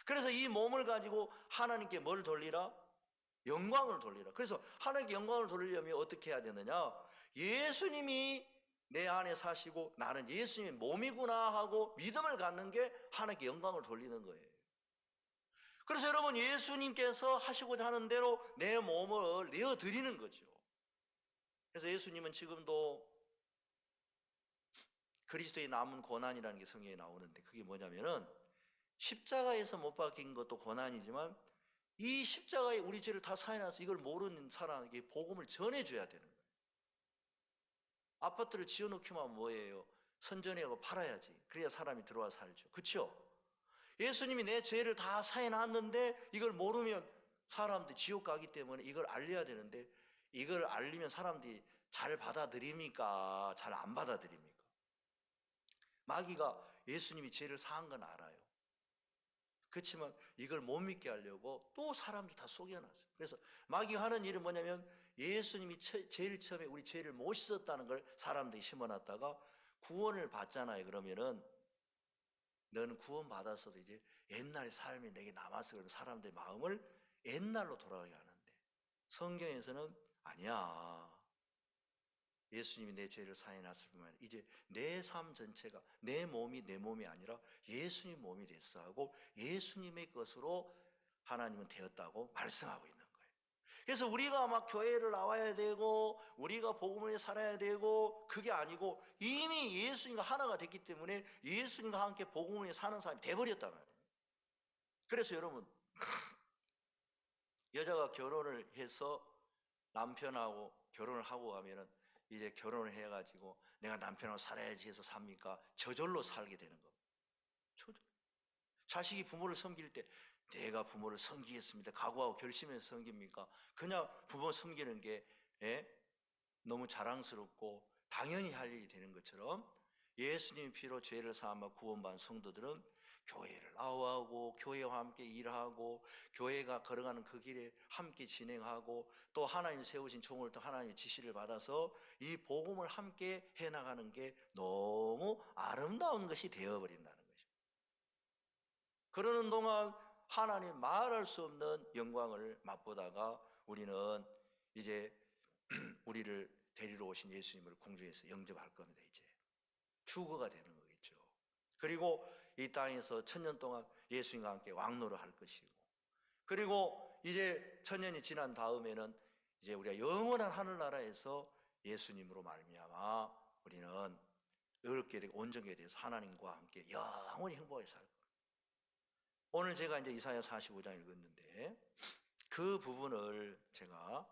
그래서 이 몸을 가지고 하나님께 뭘 돌리라? 영광을 돌리라. 그래서 하나님께 영광을 돌리려면 어떻게 해야 되느냐? 예수님이 내 안에 사시고 나는 예수님의 몸이구나 하고 믿음을 갖는 게 하나님께 영광을 돌리는 거예요. 그래서 여러분 예수님께서 하시고자 하는 대로 내 몸을 내어드리는 거죠. 그래서 예수님은 지금도 그리스도의 남은 고난이라는 게 성경에 나오는데 그게 뭐냐면은 십자가에서 못 박힌 것도 고난이지만 이 십자가에 우리 죄를 다 사해놔서 이걸 모르는 사람에게 복음을 전해줘야 되는 거예요. 아파트를 지어놓기만 하면 뭐예요? 선전해하고 팔아야지. 그래야 사람이 들어와 살죠. 그렇죠? 예수님이 내 죄를 다 사해놨는데 이걸 모르면 사람들이 지옥 가기 때문에 이걸 알려야 되는데 이걸 알리면 사람들이 잘 받아들입니까? 잘 안 받아들입니까? 마귀가 예수님이 죄를 사한 건 알아요. 그렇지만 이걸 못 믿게 하려고 또 사람들 다 속여놨어요. 그래서 마귀가 하는 일은 뭐냐면 예수님이 제일 처음에 우리 죄를 못 씻었다는 걸 사람들이 심어놨다가 구원을 받잖아요. 그러면은 너는 구원 받았어도 이제 옛날의 삶이 내게 남았어. 그러면 사람들의 마음을 옛날로 돌아가게 하는데 성경에서는 아니야. 예수님이 내 죄를 사해놨을 뿐만 아니라 이제 내 삶 전체가 내 몸이 내 몸이 아니라 예수님 몸이 됐어 하고 예수님의 것으로 하나님은 되었다고 말씀하고 있는 거예요. 그래서 우리가 막 교회를 나와야 되고 우리가 복음을 위해 살아야 되고 그게 아니고 이미 예수님과 하나가 됐기 때문에 예수님과 함께 복음을 위해 사는 사람이 돼버렸다는 거예요. 그래서 여러분 여자가 결혼을 해서 남편하고 결혼을 하고 가면은 이제 결혼을 해가지고 내가 남편하고 살아야지 해서 삽니까? 저절로 살게 되는 겁니다. 저절로. 자식이 부모를 섬길 때 내가 부모를 섬기겠습니다. 각오하고 결심해서 섬깁니까? 그냥 부모 섬기는 게 예? 너무 자랑스럽고 당연히 할 일이 되는 것처럼 예수님 피로 죄를 사함아 구원받은 성도들은 교회를 나오고 교회와 함께 일하고 교회가 걸어가는 그 길에 함께 진행하고 또 하나님 세우신 종을 또 하나님의 지시를 받아서 이 복음을 함께 해나가는 게 너무 아름다운 것이 되어버린다는 것입니다. 그러는 동안 하나님 말할 수 없는 영광을 맛보다가 우리는 이제 우리를 데리러 오신 예수님을 공중에서 영접할 겁니다. 이제 휴거가 되는 거겠죠. 그리고 이 땅에서 천년 동안 예수님과 함께 왕노를 할 것이고, 그리고 이제 천년이 지난 다음에는 이제 우리가 영원한 하늘나라에서 예수님으로 말미암아 우리는 의롭게 되고 온전하게 돼서 하나님과 함께 영원히 행복하게 살 거예요. 오늘 제가 이제 이사야 45장 읽었는데 그 부분을 제가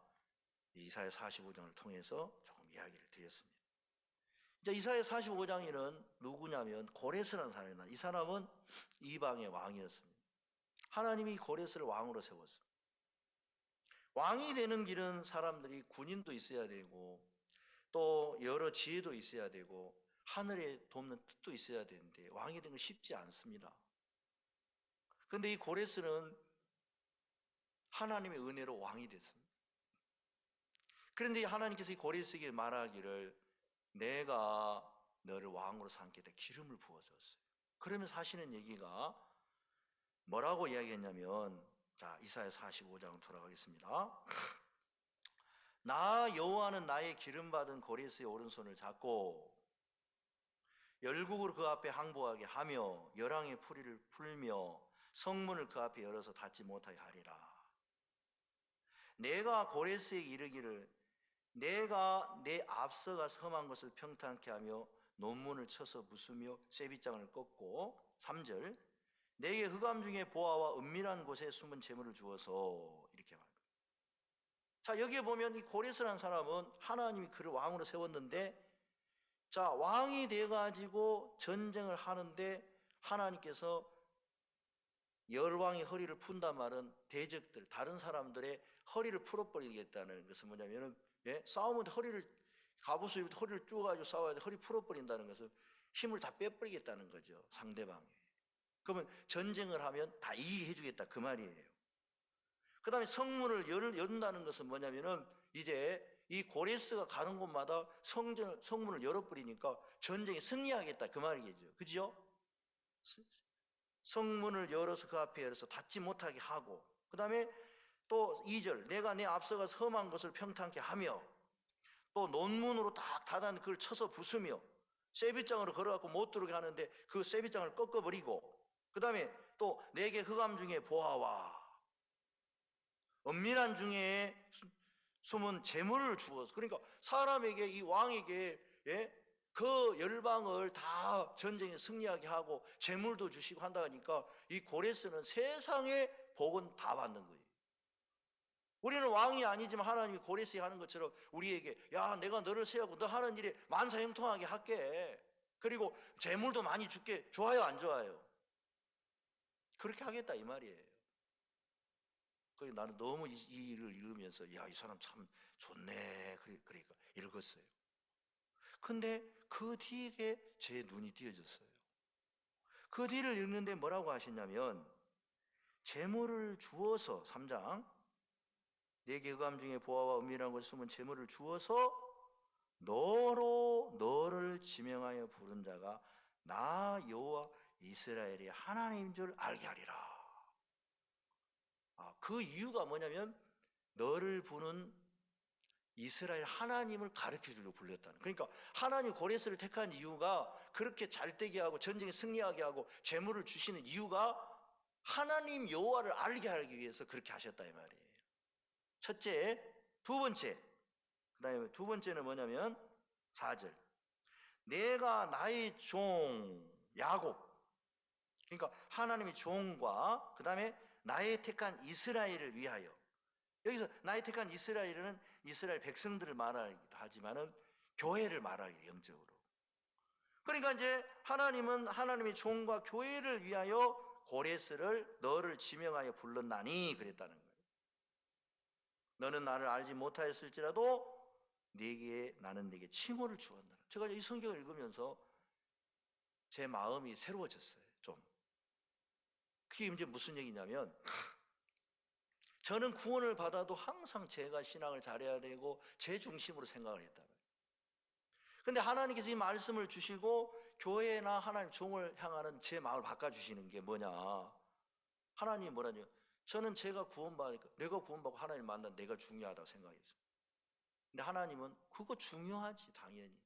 이사야 45장을 통해서 조금 이야기를 드렸습니다. 이제 이사야 45장에는 누구냐면 고레스라는 사람이나 이 사람은 이방의 왕이었습니다. 하나님이 고레스를 왕으로 세웠습니다. 왕이 되는 길은 사람들이 군인도 있어야 되고 또 여러 지혜도 있어야 되고 하늘에 돕는 뜻도 있어야 되는데 왕이 되는 건 쉽지 않습니다. 그런데 이 고레스는 하나님의 은혜로 왕이 됐습니다. 그런데 하나님께서 이 고레스에게 말하기를 내가 너를 왕으로 삼겠다 기름을 부어줬어요. 그러면서 하시는 얘기가 뭐라고 이야기했냐면, 자 이사야 45장 돌아가겠습니다. 나 여호와는 나의 기름 받은 고레스의 오른손을 잡고 열국으로 그 앞에 항복하게 하며 열왕의 풀이를 풀며 성문을 그 앞에 열어서 닫지 못하게 하리라. 내가 고레스에게 이르기를 내가 내 앞서가 험한 것을 평탄케 하며 논문을 쳐서 부수며 쇠빗장을 꺾고 3절 내게 흑암 중에 보아와 은밀한 곳에 숨은 재물을 주어서 이렇게 말합니다. 자 여기에 보면 이 고레스라는 사람은 하나님이 그를 왕으로 세웠는데 자 왕이 돼가지고 전쟁을 하는데 하나님께서 열왕의 허리를 푼단 말은 대적들 다른 사람들의 허리를 풀어버리겠다는 것은 뭐냐면은 싸우면 허리를 갑옷을 입고 허리를 쪼가지고 싸워야 돼. 허리 풀어버린다는 것은 힘을 다 빼버리겠다는 거죠. 상대방에. 그러면 전쟁을 하면 다 이기해 주겠다 그 말이에요. 그 다음에 성문을 연다는 것은 뭐냐면은 이제 이 고레스가 가는 곳마다 성문을 열어버리니까 전쟁에 승리하겠다 그 말이겠죠. 그죠? 성문을 열어서 그 앞에 열어서 닫지 못하게 하고 그 다음에 또 2절 내가 내 앞서가 험한 것을 평탄케 하며 또 논문으로 딱 닫았는데 그걸 쳐서 부수며 쇠빗장으로 걸어갖고 못 들어오게 하는데 그 쇠빗장을 꺾어버리고 그 다음에 또 내게 흑암 중에 보아와 은밀한 중에 숨은 재물을 주어서 그러니까 사람에게 이 왕에게 그 열방을 다 전쟁에 승리하게 하고 재물도 주시고 한다 하니까 이 고레스는 세상의 복은 다 받는 거예요. 우리는 왕이 아니지만 하나님이 고레스에 하는 것처럼 우리에게 야 내가 너를 세우고 너 하는 일에 만사형통하게 할게 그리고 재물도 많이 줄게 좋아요 안 좋아요? 그렇게 하겠다 이 말이에요. 그래서 나는 너무 이 일을 읽으면서 야 이 사람 참 좋네 그러니까 읽었어요. 근데 그 뒤에 제 눈이 띄어졌어요. 그 뒤를 읽는데 뭐라고 하시냐면 재물을 주어서 3장 내게 흑암 중에 보아와 은밀한 곳에 숨은 재물을 주어서 너를 지명하여 부른 자가 나 여호와 이스라엘의 하나님인 줄 알게 하리라. 그 이유가 뭐냐면 너를 부는 이스라엘 하나님을 가르쳐 주려고 불렸다는. 그러니까 하나님 고레스를 택한 이유가 그렇게 잘되게 하고 전쟁에 승리하게 하고 재물을 주시는 이유가 하나님 여호와를 알게 하기 위해서 그렇게 하셨다 이 말이에요. 첫째, 두 번째. 그다음에 두 번째는 뭐냐면 4절. 내가 나의 종 야곱. 그러니까 하나님의 종과 그다음에 나의 택한 이스라엘을 위하여 여기서 나의 택한 이스라엘은 이스라엘 백성들을 말하기도 하지만은 교회를 말하기 영적으로. 그러니까 이제 하나님은 하나님의 종과 교회를 위하여 고레스를 너를 지명하여 불렀나니 그랬다는 거예요. 너는 나를 알지 못하였을지라도 나는 네게 칭호를 주었노라. 제가 이 성경을 읽으면서 제 마음이 새로워졌어요. 좀. 그게 이제 무슨 얘기냐면 저는 구원을 받아도 항상 제가 신앙을 잘해야 되고 제 중심으로 생각을 했다. 근데 하나님께서 이 말씀을 주시고 교회나 하나님 종을 향하는 제 마음을 바꿔주시는 게 뭐냐. 하나님이 뭐라냐. 저는 제가 구원받으니까 내가 구원받고 하나님 만난 내가 중요하다고 생각했습니다. 근데 하나님은 그거 중요하지 당연히.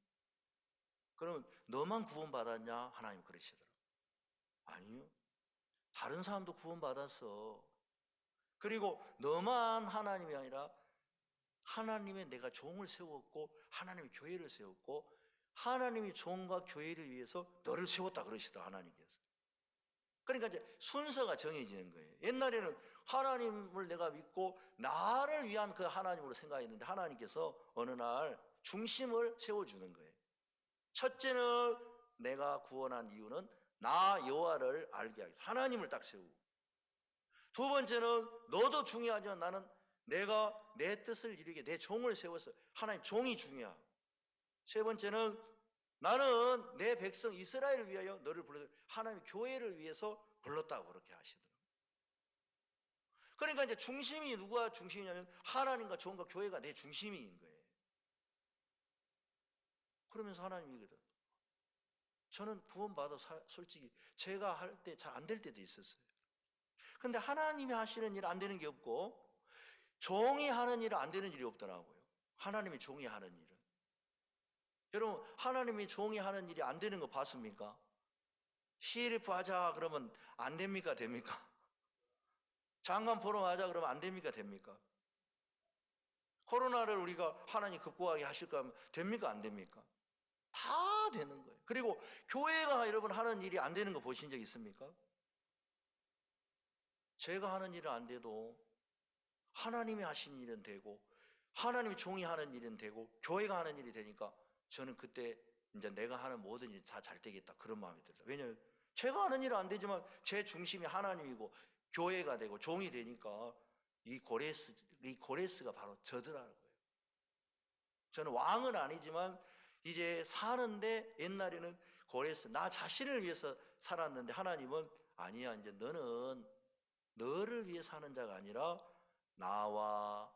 그러면 너만 구원받았냐? 하나님 그러시더라고요. 아니요. 다른 사람도 구원받았어. 그리고 너만 하나님이 아니라 하나님의 내가 종을 세웠고 하나님의 교회를 세웠고 하나님이 종과 교회를 위해서 너를 세웠다 그러시다 하나님께서. 그러니까 이제 순서가 정해지는 거예요. 옛날에는 하나님을 내가 믿고 나를 위한 그 하나님으로 생각했는데 하나님께서 어느 날 중심을 세워주는 거예요. 첫째는 내가 구원한 이유는 나 여호와를 알게 하기 위해서 하나님을 딱 세우고, 두 번째는 너도 중요하지만 나는 내가 내 뜻을 이루게 내 종을 세워서 하나님 종이 중요하고, 세 번째는 나는 내 백성 이스라엘을 위하여 너를 불러서 하나님 교회를 위해서 불렀다고 그렇게 하시더라고요. 그러니까 이제 중심이 누가 중심이냐면 하나님과 종과 교회가 내 중심인 거예요. 그러면서 하나님이 저는 구원받아 솔직히 제가 할 때 잘 안 될 때도 있었어요. 근데 하나님이 하시는 일 안 되는 게 없고 종이 하는 일은 안 되는 일이 없더라고요. 하나님이 종이 하는 일은. 여러분 하나님이 종이 하는 일이 안 되는 거 봤습니까? CLF 하자 그러면 안 됩니까? 됩니까? 장관 포럼 하자 그러면 안 됩니까? 됩니까? 코로나를 우리가 하나님 극복하게 하실까 하면 됩니까? 안 됩니까? 다 되는 거예요. 그리고 교회가 여러분 하는 일이 안 되는 거 보신 적 있습니까? 제가 하는 일은 안 돼도 하나님이 하신 일은 되고 하나님이 종이 하는 일은 되고 교회가 하는 일이 되니까 저는 그때 이제 내가 하는 모든 일이 다 잘 되겠다 그런 마음이 들어요. 왜냐하면 제가 하는 일은 안 되지만 제 중심이 하나님이고 교회가 되고 종이 되니까 이 고레스가 바로 저더라고요. 저는 왕은 아니지만 이제 사는데 옛날에는 고레스 나 자신을 위해서 살았는데 하나님은 아니야 이제 너는 너를 위해 사는 자가 아니라 나와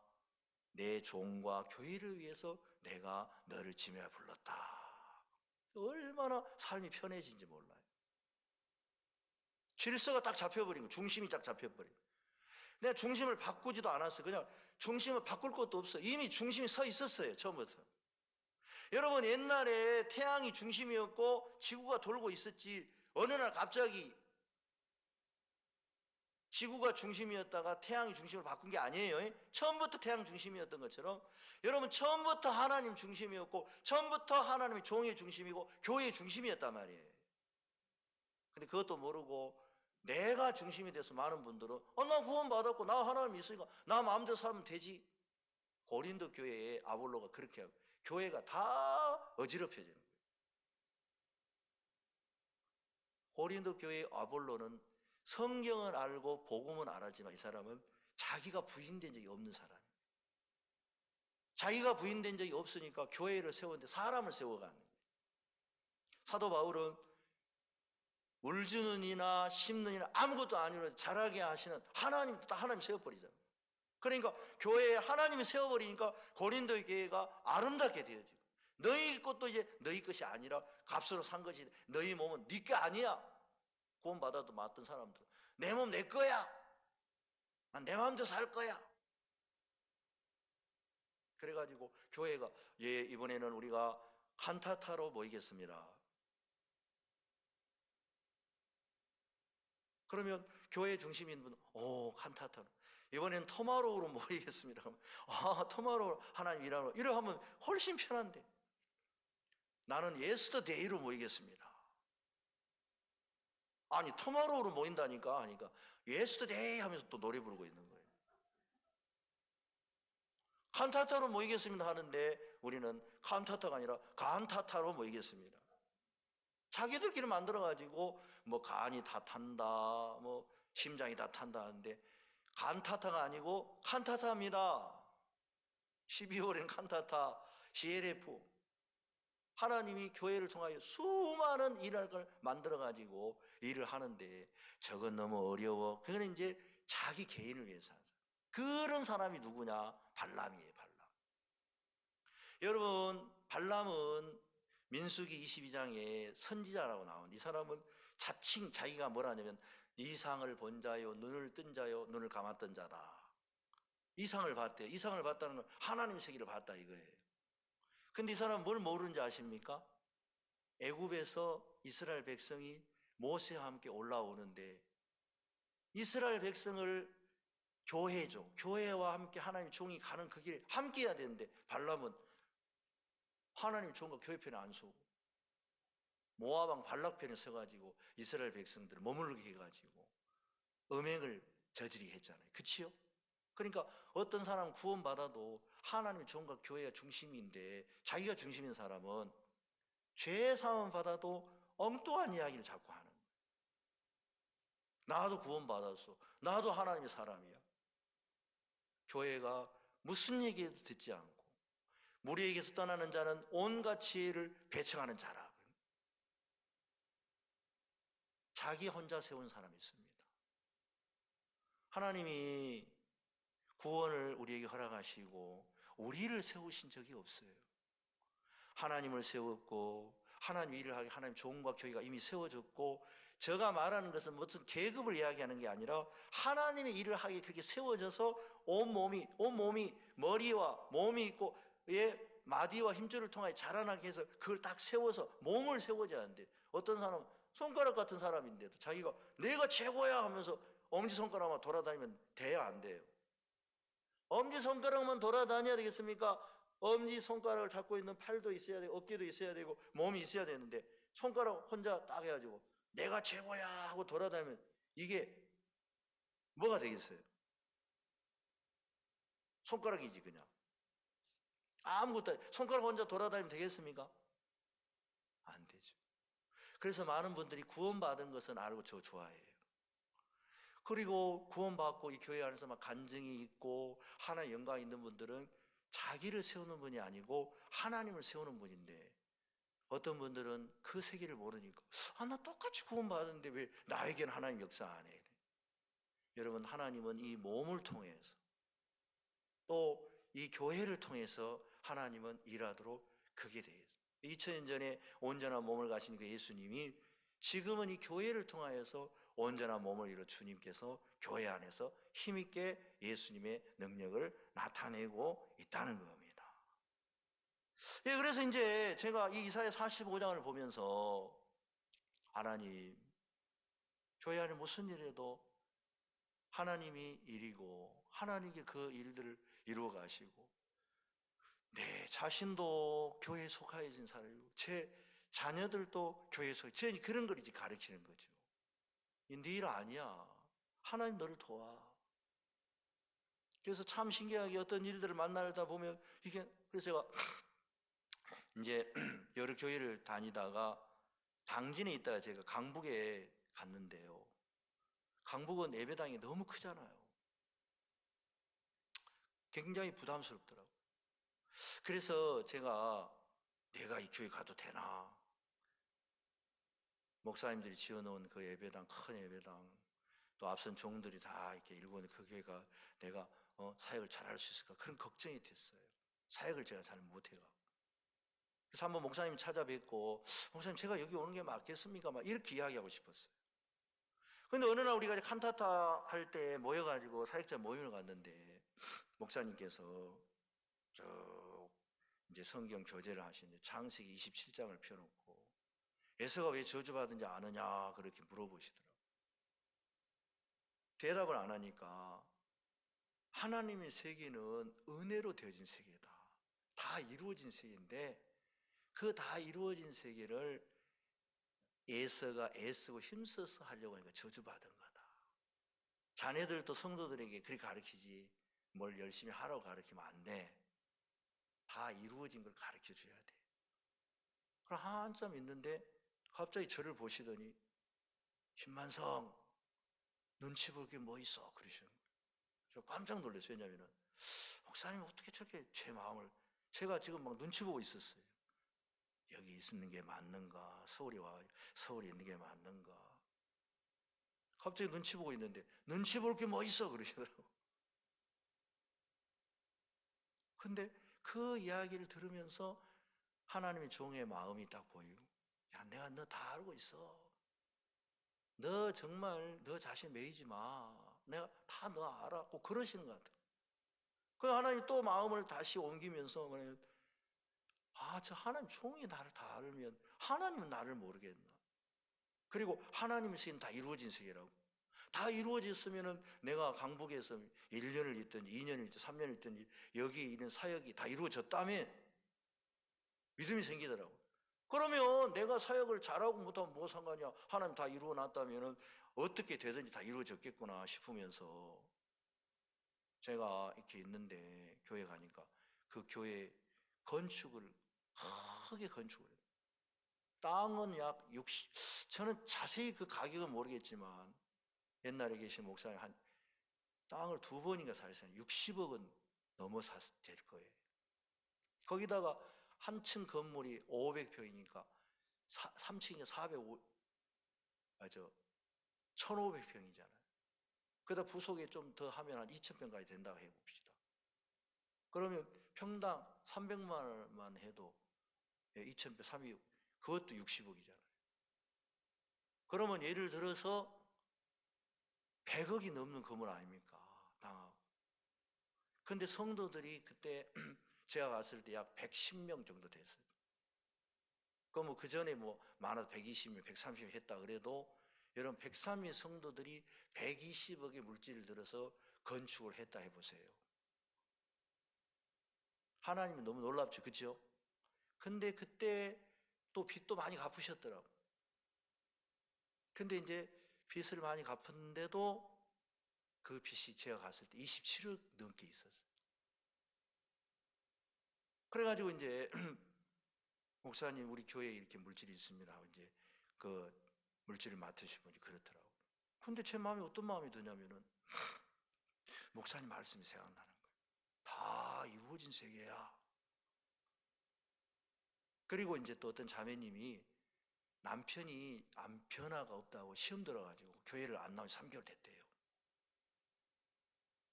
내 종과 교회를 위해서 내가 너를 지명해 불렀다. 얼마나 삶이 편해진지 몰라요. 질서가 딱 잡혀버린 거, 중심이 딱 잡혀버린 거. 내가 중심을 바꾸지도 않았어요. 그냥 중심을 바꿀 것도 없어. 이미 중심이 서 있었어요. 처음부터. 여러분 옛날에 태양이 중심이었고 지구가 돌고 있었지 어느 날 갑자기 지구가 중심이었다가 태양이 중심으로 바꾼 게 아니에요. 처음부터 태양 중심이었던 것처럼 여러분 처음부터 하나님 중심이었고 처음부터 하나님이 종의 중심이고 교회의 중심이었단 말이에요. 근데 그것도 모르고 내가 중심이 돼서 많은 분들은 나 구원받았고 나 하나님 있으니까 나 마음대로 살면 되지. 고린도 교회의 아볼로가 그렇게 하고 교회가 다 어지럽혀지는 거예요. 고린도 교회의 아볼로는 성경은 알고 복음은 알았지만 이 사람은 자기가 부인된 적이 없는 사람이에요. 자기가 부인된 적이 없으니까 교회를 세웠는데 사람을 세워가는 거예요. 사도 바울은 울주는 이나 심는 이나 아무것도 아니라 자라게 하시는 하나님 세워버리잖아요. 그러니까 교회에 하나님이 세워버리니까 고린도 교회가 아름답게 되어지고 너희 것도 이제 너희 것이 아니라 값으로 산 것이 너희 몸은 네 게 아니야. 구원받아도 맞던 사람들 내 몸 내 거야. 난 내 마음대로 살 거야. 그래가지고 교회가 이번에는 우리가 칸타타로 모이겠습니다. 그러면 교회 중심인 분은 칸타타로 이번에는 토마로우로 모이겠습니다. 토마로우 하나님 일하러 이래 하면 훨씬 편한데 나는 예스터데이로 모이겠습니다. 아니 토마로우로 모인다니까 하니까 예스터데이 하면서 또 노래 부르고 있는 거예요. 칸타타로 모이겠습니다 하는데 우리는 칸타타가 아니라 간타타로 모이겠습니다. 자기들끼리 만들어가지고 뭐 간이 다 탄다, 뭐 심장이 다 탄다 하는데 간타타가 아니고 칸타타입니다. 12월에는 칸타타, CLF. 하나님이 교회를 통하여 수많은 일할 걸 만들어가지고 일을 하는데 저건 너무 어려워. 그건 이제 자기 개인을 위해서 하는 사람. 그런 사람이 누구냐? 발람이에요, 발람. 여러분, 발람은 민수기 22장에 선지자라고 나온 이 사람은 자칭 자기가 뭐라 하냐면 이상을 본 자요, 눈을 뜬 자요, 눈을 감았던 자다. 이상을 봤대요. 이상을 봤다는 건 하나님 세계를 봤다 이거예요. 근데 이 사람은 뭘 모르는지 아십니까? 애굽에서 이스라엘 백성이 모세와 함께 올라오는데 이스라엘 백성을 교회죠. 교회와 함께 하나님 종이 가는 그 길에 함께 해야 되는데 발람은 하나님 종과 교회 편에 안 서고 모압 왕 발락 편에 서가지고 이스라엘 백성들을 머물게 해가지고 음행을 저지르게 했잖아요. 그치요? 그러니까 어떤 사람 구원받아도 하나님의 종과 교회가 중심인데 자기가 중심인 사람은 죄 사함 받아도 엉뚱한 이야기를 자꾸 하는 거예요. 나도 구원받았어. 나도 하나님의 사람이야. 교회가 무슨 얘기해도 듣지 않고 무리에게서 떠나는 자는 온갖 지혜를 배척하는 자라. 자기 혼자 세운 사람이 있습니다. 하나님이 구원을 우리에게 허락하시고 우리를 세우신 적이 없어요. 하나님을 세웠고 하나님 일을 하게 하나님 종과 교회가 이미 세워졌고 제가 말하는 것은 무슨 계급을 이야기하는 게 아니라 하나님의 일을 하게 그렇게 세워져서 온몸이 머리와 몸이 있고 마디와 힘줄을 통하여 자라나게 해서 그걸 딱 세워서 몸을 세워줘야 하는데 어떤 사람은 손가락 같은 사람인데도 자기가 내가 최고야 하면서 엄지손가락만 돌아다니면 돼야 안 돼요? 엄지손가락만 돌아다녀야 되겠습니까? 엄지손가락을 잡고 있는 팔도 있어야 되고 어깨도 있어야 되고 몸이 있어야 되는데 손가락 혼자 딱 해가지고 내가 최고야 하고 돌아다니면 이게 뭐가 되겠어요? 손가락이지 그냥. 아무것도 손가락 혼자 돌아다니면 되겠습니까? 안 되죠. 그래서 많은 분들이 구원받은 것은 알고 저 좋아해요. 그리고 구원받고 이 교회 안에서 막 간증이 있고 하나의 영광이 있는 분들은 자기를 세우는 분이 아니고 하나님을 세우는 분인데 어떤 분들은 그 세계를 모르니까 나 똑같이 구원받았는데 왜 나에게는 하나님 역사 안 해? 여러분 하나님은 이 몸을 통해서 또 이 교회를 통해서 하나님은 일하도록 그게 되어 있어요. 2000년 전에 온전한 몸을 가신 그 예수님이 지금은 이 교회를 통하여서 온전한 몸을 이룬 주님께서 교회 안에서 힘있게 예수님의 능력을 나타내고 있다는 겁니다. 예, 그래서 이제 제가 이 이사야 45장을 보면서 하나님, 교회 안에 무슨 일에도 하나님이 일이고 하나님께 그 일들을 이루어 가시고 내 자신도 교회에 속하여진 사람이고 제 자녀들도 교회에 속해 그런 걸 이제 가르치는 거죠. 네 일 아니야. 하나님 너를 도와. 그래서 참 신기하게 어떤 일들을 만나다 보면 이게 그래서 제가 이제 여러 교회를 다니다가 당진에 있다가 제가 강북에 갔는데요. 강북은 예배당이 너무 크잖아요. 굉장히 부담스럽더라고요. 그래서 제가 내가 이 교회 가도 되나? 목사님들이 지어놓은 그 예배당, 큰 예배당, 또 앞선 종들이 다 이렇게 일궈낸 그 교회가 내가 사역을 잘할 수 있을까? 그런 걱정이 됐어요. 사역을 제가 잘 못해가. 그래서 한번 목사님 찾아뵙고, 목사님 제가 여기 오는 게 맞겠습니까? 막 이렇게 이야기하고 싶었어요. 근데 어느 날 우리가 칸타타 할 때 모여가지고 사역자 모임을 갔는데, 목사님께서 쭉 이제 성경 교제를 하시는데 창세기 27장을 펴놓고 에서가 왜 저주받은지 아느냐 그렇게 물어보시더라고요. 대답을 안 하니까 하나님의 세계는 은혜로 되어진 세계다. 다 이루어진 세계인데 그 다 이루어진 세계를 에서가 애쓰고 힘써서 하려고 하니까 저주받은 거다. 자네들도 성도들에게 그렇게 가르치지 뭘 열심히 하라고 가르치면 안 돼. 다 이루어진 걸 가르쳐 줘야 돼. 그럼 한참 있는데 갑자기 저를 보시더니 신만성 눈치 볼 게 뭐 있어? 그러시는 거예요. 저 깜짝 놀랐어요. 왜냐면은 목사님 어떻게 저렇게 제 마음을, 제가 지금 막 눈치 보고 있었어요. 여기 있는 게 맞는가? 서울에 있는 게 맞는가? 갑자기 눈치 보고 있는데 눈치 볼 게 뭐 있어? 그러시더라고요. 근데 그 이야기를 들으면서 하나님의 종의 마음이 딱 보이고, 야, 내가 너 다 알고 있어. 너 정말 너 자신 매이지 마. 내가 다 너 알아. 꼭 그러시는 것 같아요. 그 하나님 또 마음을 다시 옮기면서, 아, 저 하나님 종이 나를 다 알면 하나님은 나를 모르겠나. 그리고 하나님의 세계는 다 이루어진 세계라고. 다 이루어졌으면은 내가 강북에서 1년을 있든지 2년을 있든지 3년을 있든지 여기 있는 사역이 다 이루어졌다며 믿음이 생기더라고. 그러면 내가 사역을 잘하고 못하면 뭐 상관이야. 하나님 다 이루어 놨다면은 어떻게 되든지 다 이루어졌겠구나 싶으면서 제가 이렇게 있는데 교회 가니까 그 교회 건축을 크게 건축을 해요. 땅은 약 60, 저는 자세히 그 가격은 모르겠지만 옛날에 계신 목사님 한 땅을 2번인가 사셨어요. 60억은 넘어 될 거예요. 거기다가 한 층 건물이 500평이니까 3층에 1500평이잖아요. 그러다 부속에 좀 더 하면 한 2000평까지 된다고 해봅시다. 그러면 평당 300만 원만 해도 2000평, 3 그것도 60억이잖아요. 그러면 예를 들어서 100억이 넘는 건물 아닙니까? 땅하고. 근데 성도들이 그때 제가 갔을 때 약 110명 정도 됐어요. 그럼 그 전에 뭐 많아도 120명, 130명 했다 그래도 여러분 103명 성도들이 120억의 물질을 들어서 건축을 했다 해보세요. 하나님은 너무 놀랍죠, 그렇죠? 근데 그때 또 빚도 많이 갚으셨더라고. 근데 이제 빚을 많이 갚았는데도 그 빚이 제가 갔을 때 27억 넘게 있었어요. 그래가지고 이제 목사님 우리 교회에 이렇게 물질이 있습니다 하고 이제 그 물질을 맡으신 분이 그렇더라고. 근데 제 마음에 어떤 마음이 드냐면은 목사님 말씀이 생각나는 거예요. 다 이루어진 세계야. 그리고 이제 또 어떤 자매님이 남편이 암 변화가 없다고 시험 들어가지고 교회를 안 나온 지 3개월 됐대요.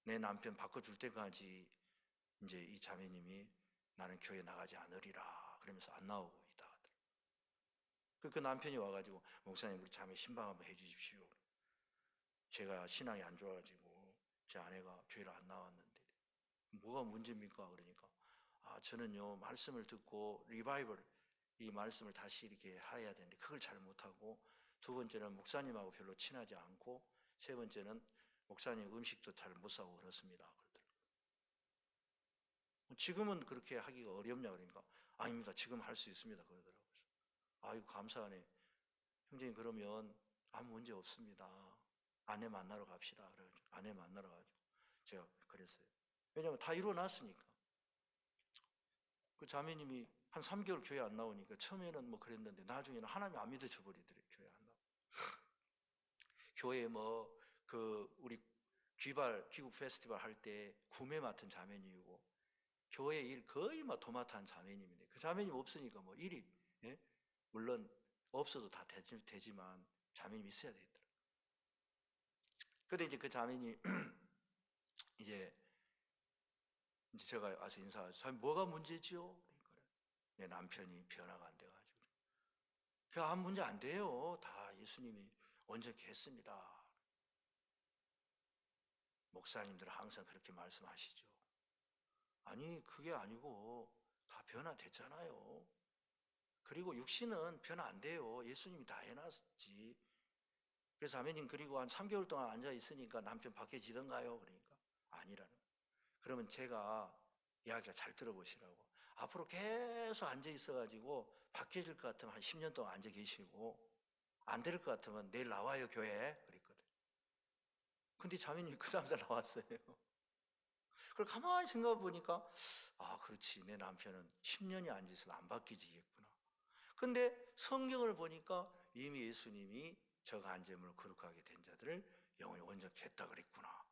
내 남편 바꿔줄 때까지 이제 이 자매님이 나는 교회 나가지 않으리라 그러면서 안 나오고 있다 하더라고요. 그 남편이 와가지고 목사님 우리 자매 신방 한번 해주십시오. 제가 신앙이 안 좋아가지고 제 아내가 교회를 안 나왔는데 뭐가 문제입니까? 그러니까 아 저는요 말씀을 듣고 리바이벌 이 말씀을 다시 이렇게 해야 되는데 그걸 잘 못하고, 두 번째는 목사님하고 별로 친하지 않고, 세 번째는 목사님 음식도 잘 못 사고 그렇습니다. 그러더라고요. 지금은 그렇게 하기가 어렵냐 그러니까 아닙니다. 지금 할 수 있습니다. 그러더라고요. 아이고 감사하네. 형제님 그러면 아무 문제 없습니다. 아내 만나러 갑시다. 그래가지고 아내 만나러 가지고 제가 그랬어요. 왜냐하면 다 이루어놨으니까. 그 자매님이 한 3개월 교회 안 나오니까 처음에는 뭐 그랬는데 나중에는 하나님 안 믿어져 버리더래요. 교회 안 나오고. 교회 뭐 그 우리 귀국 페스티벌 할 때 구매 맡은 자매님이고 교회 일 거의 막 도맡아 한 자매님인데 그 자매님 없으니까 뭐 일이, 예? 물론 없어도 다 되지만 자매님 있어야 되더라고요. 근데 이제 그 자매님 이제 제가 와서 인사하죠. 자매 뭐가 문제지요? 그러니까 내 남편이 변화가 안 돼가지고. 그 아무 문제 안 돼요. 다 예수님이 온전케 했습니다. 목사님들은 항상 그렇게 말씀하시죠. 아니 그게 아니고 다 변화됐잖아요. 그리고 육신은 변화 안 돼요. 예수님이 다 해놨지. 그래서 아멘님 그리고 한 3개월 동안 앉아 있으니까 남편 바뀌어지던가요? 그러니까 아니라는 거예요. 그러면 제가 이야기가 잘 들어보시라고. 앞으로 계속 앉아 있어가지고 바뀌어질 것 같으면 한 10년 동안 앉아 계시고 안 될 것 같으면 내일 나와요 교회 그랬거든. 근데 자매님이 그 다음날 나왔어요. 그걸 가만히 생각해 보니까 아, 그렇지. 내 남편은 10년이 안 지서도 안 바뀌지겠구나. 근데 성경을 보니까 이미 예수님이 저 간제물을 거룩하게 된 자들을 영원히 온전케 했다 그랬구나.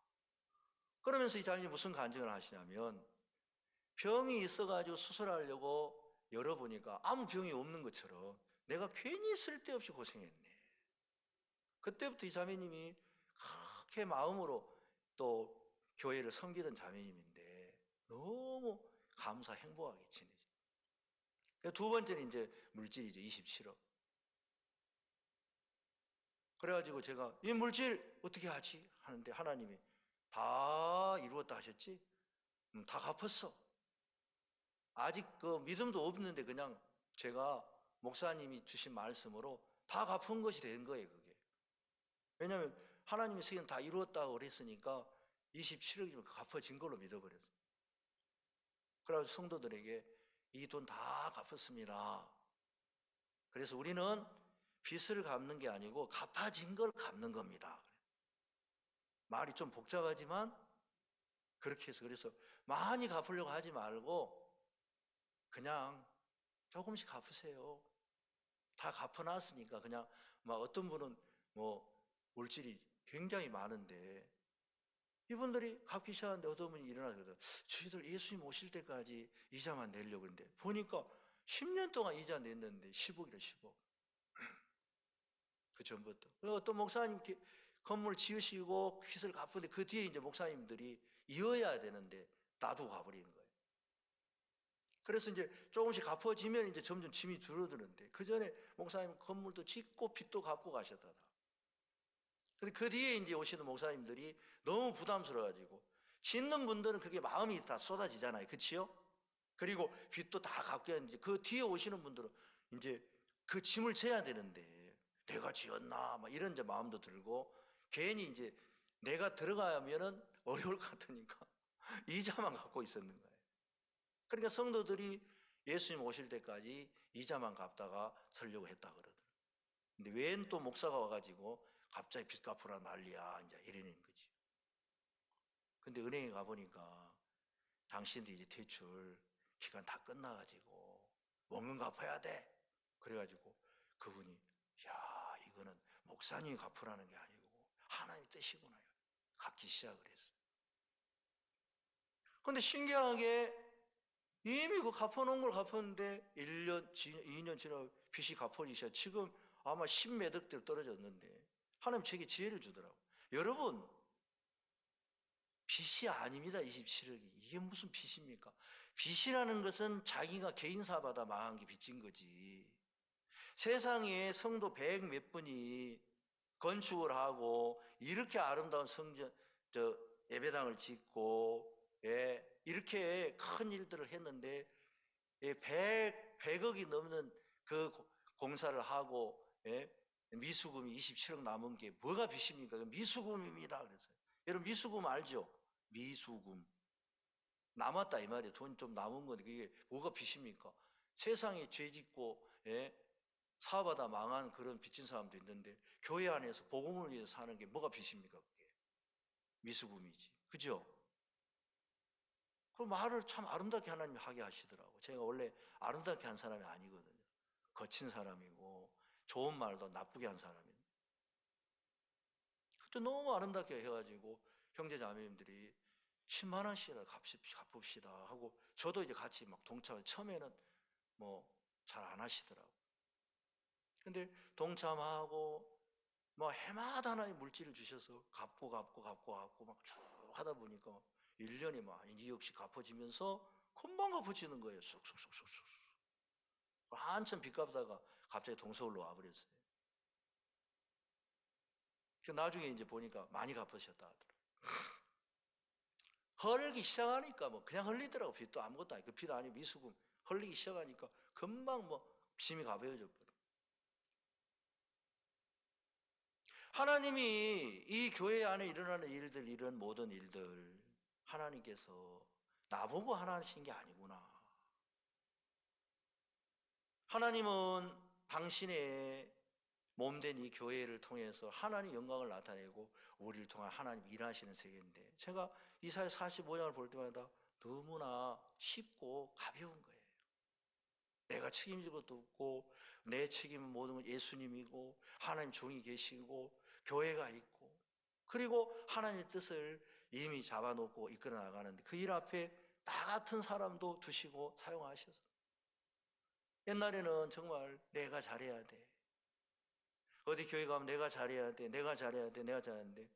그러면서 이 자매님이 무슨 간증을 하시냐면 병이 있어가지고 수술하려고 열어보니까 아무 병이 없는 것처럼 내가 괜히 쓸데없이 고생했네. 그때부터 이 자매님이 그렇게 마음으로 또 교회를 섬기던 자매님인데 너무 감사 행복하게 지내죠. 두 번째는 이제 물질이죠. 27억. 그래가지고 제가 이 물질 어떻게 하지? 하는데 하나님이 다 이루었다 하셨지? 다 갚았어. 아직 그 믿음도 없는데 그냥 제가 목사님이 주신 말씀으로 다 갚은 것이 된 거예요, 그게. 왜냐하면 하나님이 세계는 다 이루었다고 그랬으니까 27억이면 갚아진 걸로 믿어버렸어요. 그래서 성도들에게 이 돈 다 갚았습니다. 그래서 우리는 빚을 갚는 게 아니고 갚아진 걸 갚는 겁니다. 말이 좀 복잡하지만 그렇게 해서 그래서 많이 갚으려고 하지 말고 그냥 조금씩 갚으세요. 다 갚아놨으니까 그냥 막 어떤 분은 뭐 물질이 굉장히 많은데 이분들이 갚기 시작하는데 어떤 분이 일어나서 저희들 예수님 오실 때까지 이자만 내려고 했는데 보니까 10년 동안 이자 냈는데 10억이래 10억. 그 전부터. 어떤 목사님 건물 지으시고 빚을 갚는데 그 뒤에 이제 목사님들이 이어야 되는데 놔두고 가버리는 거예요. 그래서 이제 조금씩 갚아지면 이제 점점 짐이 줄어드는데 그 전에 목사님 건물도 짓고 빚도 갚고 가셨다. 근데 그 뒤에 이제 오시는 목사님들이 너무 부담스러워가지고 짓는 분들은 그게 마음이 다 쏟아지잖아요. 그치요? 그리고 빚도 다 갚게 했는데 그 뒤에 오시는 분들은 이제 그 짐을 져야 되는데 내가 지었나 막 이런 이제 마음도 들고 괜히 이제 내가 들어가면은 어려울 것 같으니까 이자만 갖고 있었는 거예요. 그러니까 성도들이 예수님 오실 때까지 이자만 갚다가 설려고 했다 그러더라고요. 근데 웬 또 목사가 와가지고 갑자기 빚 갚으라 난리야 이제 이러는 거지. 근데 은행에 가보니까 당신들 이제 대출 기간 다 끝나가지고 원금 갚아야 돼. 그래가지고 그분이 야 이거는 목사님이 갚으라는 게 아니고 하나님의 뜻이구나. 갚기 시작을 했어요. 근데 신기하게 이미 그 갚아놓은 걸 갚았는데 1년, 2년 지나고 빚이 갚아지기 시작. 지금 아마 10몇 억대로 떨어졌는데 하나님 제게 지혜를 주더라고. 여러분 빚이 아닙니다. 27억이. 이게 무슨 빚입니까? 빚이라는 것은 자기가 개인사받아 망한 게 빚인 거지. 세상에 성도 100 몇 분이 건축을 하고 이렇게 아름다운 성전, 예배당을 짓고, 예, 이렇게 큰 일들을 했는데, 예, 100억이 넘는 그 공사를 하고, 예, 미수금이 27억 남은 게 뭐가 빚입니까? 미수금입니다. 그래서. 여러분, 미수금 알죠? 미수금. 남았다 이 말이에요. 돈 좀 남은 건데 그게 뭐가 빚입니까? 세상에 죄 짓고 예? 사업하다 망한 그런 빚진 사람도 있는데 교회 안에서 복음을 위해서 사는 게 뭐가 빚입니까? 그게 미수금이지. 그죠? 그 말을 참 아름답게 하나님이 하게 하시더라고. 제가 원래 아름답게 한 사람이 아니거든요. 거친 사람이고 좋은 말도 나쁘게 한 사람인데 그때 너무 아름답게 해가지고 형제 자매님들이 10만 원씩이라도 갚읍시다 하고 저도 이제 같이 막 동참해. 처음에는 뭐 잘 안 하시더라고. 근데 동참하고 뭐 해마다 하나의 물질을 주셔서 갚고 막 쭉 하다 보니까 1년에 막 2억씩 갚아지면서 금방 갚아지는 거예요. 쑥쑥쑥쑥쑥. 한참 빚 갚다가 갑자기 동서울로 와버렸어요. 나중에 이제 보니까 많이 갚으셨다 하더라고요. 헐기 시작하니까 뭐 그냥 흘리더라고. 빚도 아무것도 아니고 그 빚 아니고 미수금 흘리기 시작하니까 금방 뭐 짐이 가벼워져 버려. 하나님이 이 교회 안에 일어나는 일들 이런 모든 일들 하나님께서 나보고 하나 하신 게 아니구나. 하나님은 당신의 몸된 이 교회를 통해서 하나님 영광을 나타내고 우리를 통한 하나님 일하시는 세계인데, 제가 이사야 45장을 볼 때마다 너무나 쉽고 가벼운 거예요. 내가 책임질 것도 없고, 내 책임은 모든 건 예수님이고, 하나님 종이 계시고, 교회가 있고, 그리고 하나님의 뜻을 이미 잡아놓고 이끌어 나가는데, 그 일 앞에 나 같은 사람도 두시고 사용하셔서, 옛날에는 정말 내가 잘해야 돼, 어디 교회 가면 내가 잘해야 돼, 내가 잘해야 돼, 내가 잘해야 돼.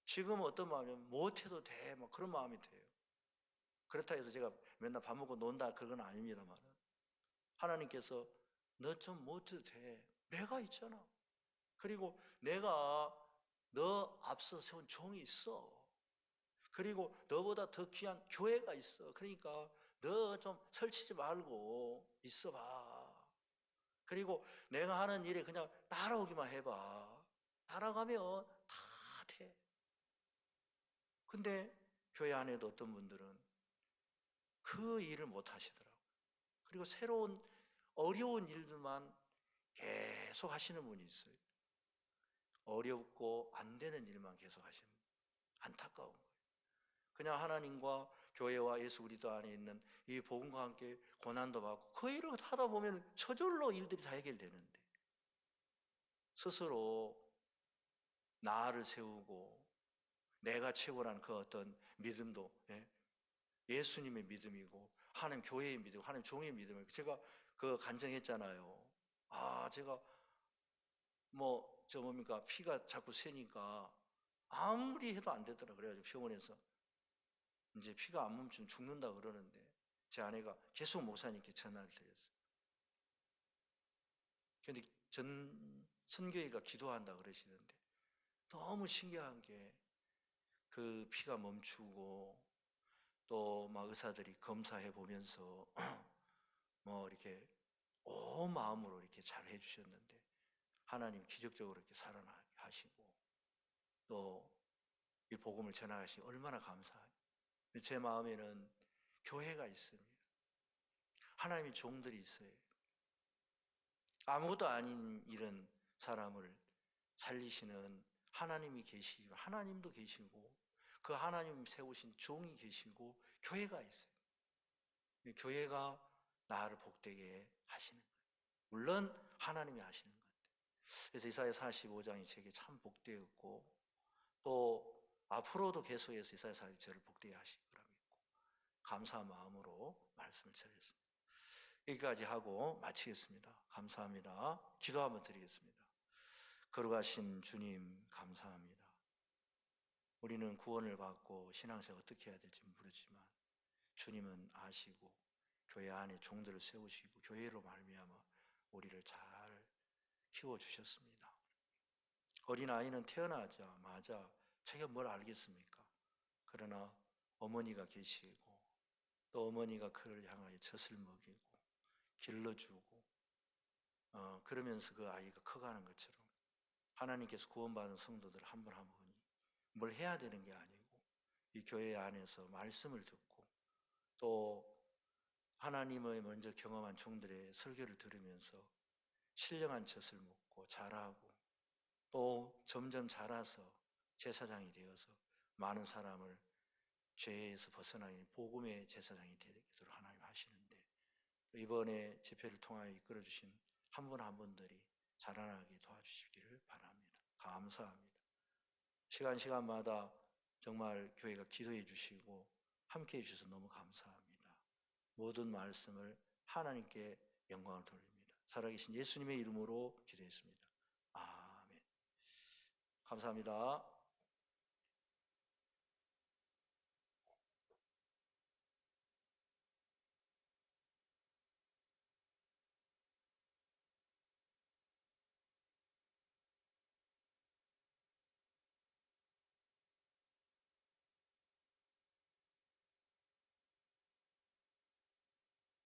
지금은 어떤 마음이냐면 못해도 돼, 막 그런 마음이 돼요. 그렇다 해서 제가 맨날 밥 먹고 논다 그건 아닙니다만, 하나님께서 너 좀 못해도 돼, 내가 있잖아. 그리고 내가 너 앞서 세운 종이 있어. 그리고 너보다 더 귀한 교회가 있어. 그러니까 너 좀 설치지 말고 있어봐. 그리고 내가 하는 일에 그냥 따라오기만 해봐. 따라가면 다 돼. 근데 교회 안에도 어떤 분들은 그 일을 못 하시더라고요. 그리고 새로운 어려운 일들만 계속 하시는 분이 있어요. 어렵고 안 되는 일만 계속 하시는 분. 안타까운 거예요. 그냥 하나님과 교회와 예수 그리스도 안에 있는 이 복음과 함께 고난도 받고 그 일을 하다 보면 저절로 일들이 다 해결되는데, 스스로 나를 세우고 내가 최고라는 그 어떤 믿음도, 예수님의 믿음이고 하나님 교회의 믿음, 하나님 종의 믿음이고, 제가 그 간증했잖아요. 제가 뭡니까 피가 자꾸 새니까 아무리 해도 안 되더라. 그래가지고 병원에서 이제 피가 안 멈추면 죽는다 그러는데, 제 아내가 계속 목사님께 전화를 드렸어요. 근데 전 선교회가 기도한다 그러시는데, 너무 신기한 게 그 피가 멈추고 또 막 의사들이 검사해 보면서 뭐 이렇게 온 마음으로 이렇게 잘 해주셨는데, 하나님 기적적으로 이렇게 살아나게 하시고 또 이 복음을 전하시니 얼마나 감사해요. 제 마음에는 교회가 있습니다. 하나님의 종들이 있어요. 아무것도 아닌 이런 사람을 살리시는 하나님이 계시고, 하나님도 계시고, 그 하나님 세우신 종이 계시고, 교회가 있어요. 교회가 나를 복되게 하시는 거예요. 물론 하나님이 하시는 건데. 그래서 이사야 45장이 제게 참 복되었고, 또 앞으로도 계속해서 이사야 45장이 저를 복되게 하실 거라 믿고 감사한 마음으로 말씀을 전했습니다. 여기까지 하고 마치겠습니다. 감사합니다. 기도 한번 드리겠습니다. 거룩하신 주님, 감사합니다. 우리는 구원을 받고 신앙생활 어떻게 해야 될지 모르지만 주님은 아시고 교회 안에 종들을 세우시고 교회로 말미암아 우리를 잘 키워주셨습니다. 어린아이는 태어나자마자 자기가 뭘 알겠습니까? 그러나 어머니가 계시고 또 어머니가 그를 향하여 젖을 먹이고 길러주고 그러면서 그 아이가 커가는 것처럼, 하나님께서 구원받은 성도들 한 분 한 분이 뭘 해야 되는 게 아니고 이 교회 안에서 말씀을 듣고 또 하나님의 먼저 경험한 종들의 설교를 들으면서 신령한 젖을 먹고 자라고 또 점점 자라서 제사장이 되어서 많은 사람을 죄에서 벗어나는 복음의 제사장이 되도록 하나님 하시는데, 이번에 집회를 통하여 이끌어주신 한 분 한 분들이 자라나게 도와주시기를 바랍니다. 감사합니다. 시간마다 정말 교회가 기도해 주시고 함께 해 주셔서 너무 감사합니다. 모든 말씀을 하나님께 영광을 돌립니다. 살아계신 예수님의 이름으로 기도했습니다. 아멘. 감사합니다.